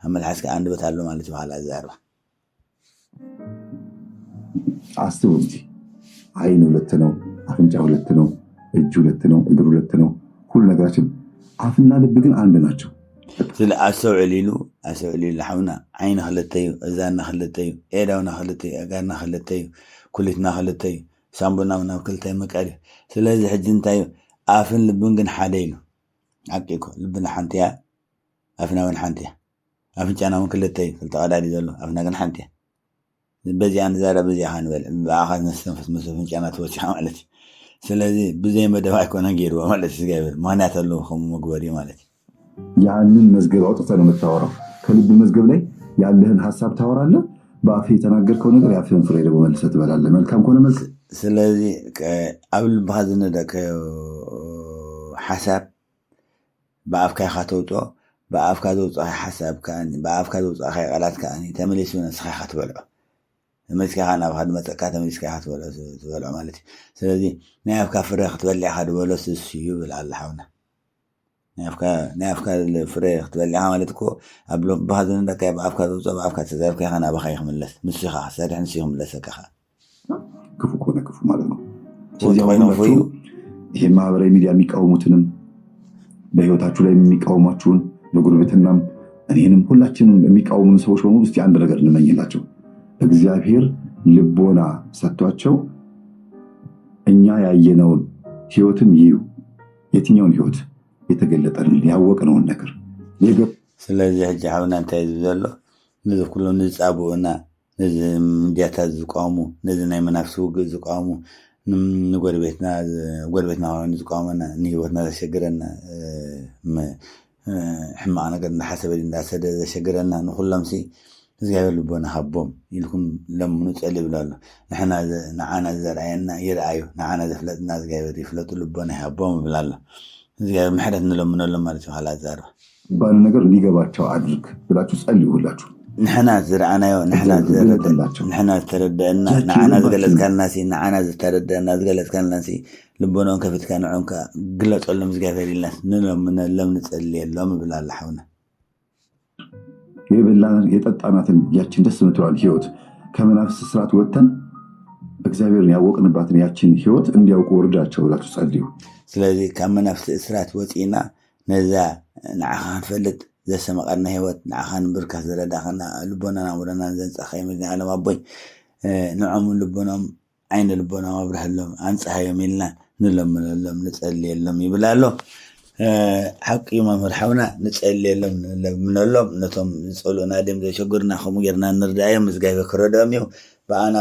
ኣብ መልሓስካ አንደበት ኣሎ ማለት ይባሃል ኣዛርባ አስቡ እንጂ አይን ሁለት ነው አፍንጫ ሁለት ነው እጅ ሁለት ነው እግር ሁለት ነው ሁሉ ነገራችን አፍና ልብ ግን አንድ ናቸው ስለ አሰውዕሊሉ ሓውና ዓይና ክልተ እዩ እዛና ክልተ እዩ ኤዳውና ክልተ እዩ እጋርና ክልተ እዩ ኩሊትና ክልተ እዩ ሳምቡና ናብ ክልተ መቀል ስለዚ ሕጂ እንታይ ኣፍን ልብን ግን ሓደ ኢሉ ዓቂኮ ልብና ሓንቲ እያ ኣፍና እውን ሓንቲ እያ ኣፍንጫና እውን ክልተ እዩ ክልተ ቀዳዲ ዘሎ ኣፍና ግን ሓንቲ እያ በዚኣ ንዛረብ በዚኣ ንበልዕ ብኣኻ ነስተንፈስ ምስ ኣፍንጫና ተወሲኻ ማለት እዩ ስለዚ ብዘይ መደብ ኣይኮነ ገይርዎ ማለት እዩ ዝገበር ምክንያት ኣለዎ ከምኡ መግበር እዩ ማለት እዩ ያንን መዝገብ አውጥተህ ነው የምታወራው ከልብ መዝገብ ላይ ያለህን ሀሳብ ታወራለህ በአፍ የተናገርከው ነገር ያፍህን ፍሬ ደግሞ መልሰህ ትበላለህ መልካም ከሆነ መልካም ስለዚ ኣብ ልብኻ ዝነደቀ ሓሳብ ብኣፍካ ኢኻ ተውፅኦ ብኣፍካ ዘውፅኦ ሓሳብካ ብኣፍካ ዘውፅኦ ቃላት ከዓ ተመሊሱ ንስኻ ኢኻ ትበልዖ ተመሊስካ ኢኻ ናብኻ ድመፀካ ተመሊስካ ኢኻ ትበልዖ ማለት እዩ ስለዚ ናይ ኣፍካ ፍረ ክትበልዕ ኢኻ ድበሎ ስሱ እዩ ብል ኣላ ሓውና ናይ ኣፍካ ፍረ ክትበልዕኻ ማለት እኮ ኣብ ልብኻ ዝነደቀ ብኣፍካ ዘውፅኦ ብኣፍካ ተዛሪብካ ኢኻ ናባኻ ይክምለስ ንሱ ኢኻ ሰሪሕ ንሱ ይክምለሰካ ኢኻ ክፉ ከሆነ ክፉ ማለት ነው ስለዚህ ይሄ ማህበራዊ ሚዲያ የሚቃወሙትንም በህይወታችሁ ላይ የሚቃወሟችሁን በጉርብትናም እኔንም ሁላችንም የሚቃወሙን ሰዎች በሙሉ እስቲ አንድ ነገር እንመኝላቸው እግዚአብሔር ልቦና ሰጥቷቸው እኛ ያየነውን ህይወትም ይዩ የትኛውን ህይወት የተገለጠልን ያወቅነውን ነገር ስለዚህ ሕጂ ሓውና እንታይ ዘሎ ነዚ ኩሉ ንዝፃብኡና ነዚ ሚድያታት ዝቃወሙ ነዚ ናይ መናፍሲ ውግእ ዝቃወሙ ንጎረቤትና ኮይኑ ዝቃወመና ንሂወትና ዘሸግረና ሕማቅ ነገር እንዳሓሰበ እንዳሰደ ዘሸግረና ንኩሎም እግዚኣብሔር ልቦና ሃቦም ኢልኩም ለምኑ ፀሊ ይብሉ ኣሎ ንዓና ዘርአየና ይርአዩ ንዓና ዘፍለጥና እግዚኣብሔር ይፍለጡ ልቦና ይሃቦም ይብል ኣሎ እግዚኣብሔር ምሕረት ንለምነሎም ማለት እዩ ካል ኣዛርባ ባሉ ነገር እንዲገባቸው አድርግ ብላችሁ ጸልዩ ሁላችሁ ንሕና ዝረአናዮ ንሕና ዝተረድአና ንዓና ዝገለፅካልና ንዓና ዝተረድአና ዝገለፅካልና ልቦናኦም ከፊትካ ንዖምካ ግለፀሎም እግዚኣብሔር ኢልና ንለምነሎም ንፀልየሎም ይብል ኣሎ ሓውና የበላን የጠጣናትን ያችን ደስ ምትዋል ህይወት ከመናፍስ ስርዓት ወጥተን እግዚአብሔርን ያወቅንባትን ያችን ህይወት እንዲያውቁ ወርዳቸው ብላችሁ ጸልዩ። ስለዚህ ካብ መናፍስቲ እስራት ወፂና ነዛ ንዓኻ ክንፈልጥ ዘሰመቐና ህይወት ንዓኻ ንብርካ ዝረዳኸና ልቦናና ውረናን ዘንፀኻ የመድኒ ዓለም ኣቦይ ንዖምን ልቦኖም ዓይኒ ልቦኖም ኣብርሃሎም ኣንፀሃዮም ኢልና ንለምነሎም ንፀልየሎም ይብል ኣሎ። ሓቂ መምህር ሓውና ንፀልየሎም ንለምነሎም ነቶም ዝፀልኡና ድም ዘሸጉርና ከምኡ ጌርና ንርዳዮም እግዚኣብሔር ክረድኦም እዩ። በዓና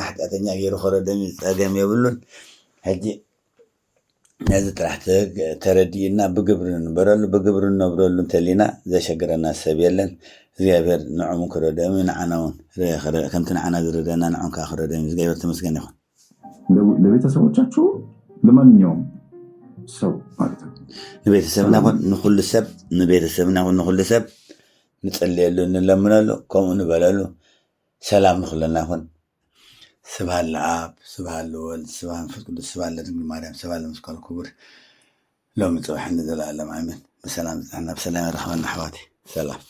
ሓጢአተኛ ገይሩ ክረድኦም እዩ። ፀገም የብሉን። ሕጂ ነዚ ጥራሕ ተረዲእና ብግብሪ ንበረሉ ብግብሪ ነብረሉ እንተሊና ዘሸግረና ሰብ የለን። እግዚኣብሔር ንዖም ክረድኦም እዩ። ንዓና እውን ከምቲ ንዓና ዝረድአና ንዖም ከዓ ክረድኦም እዩ። እግዚኣብሔር ተመስገን ይኹን። ለቤተሰቦቻችሁ ለማንኛውም ሰው ማለት ነው ንቤተሰብና ይኹን ንኩሉ ሰብ ንቤተሰብና ይኹን ንኩሉ ሰብ ንፀልየሉ ንለምነሉ ከምኡ ንበለሉ ሰላም ንኩለና ይኹን። ስብሃት ለአብ ስብሃት ለወልድ ስብሃት ለመንፈስ ቅዱስ ስብሃት ለድንግል ማርያም ስብሃት ለመስቀሉ ክቡር ሎሚ ፅባሕ ንዘለኣለም ኣሜን። ብሰላም ዝፅሕና ብሰላም ይረኸበና ኣሕዋቲ ሰላም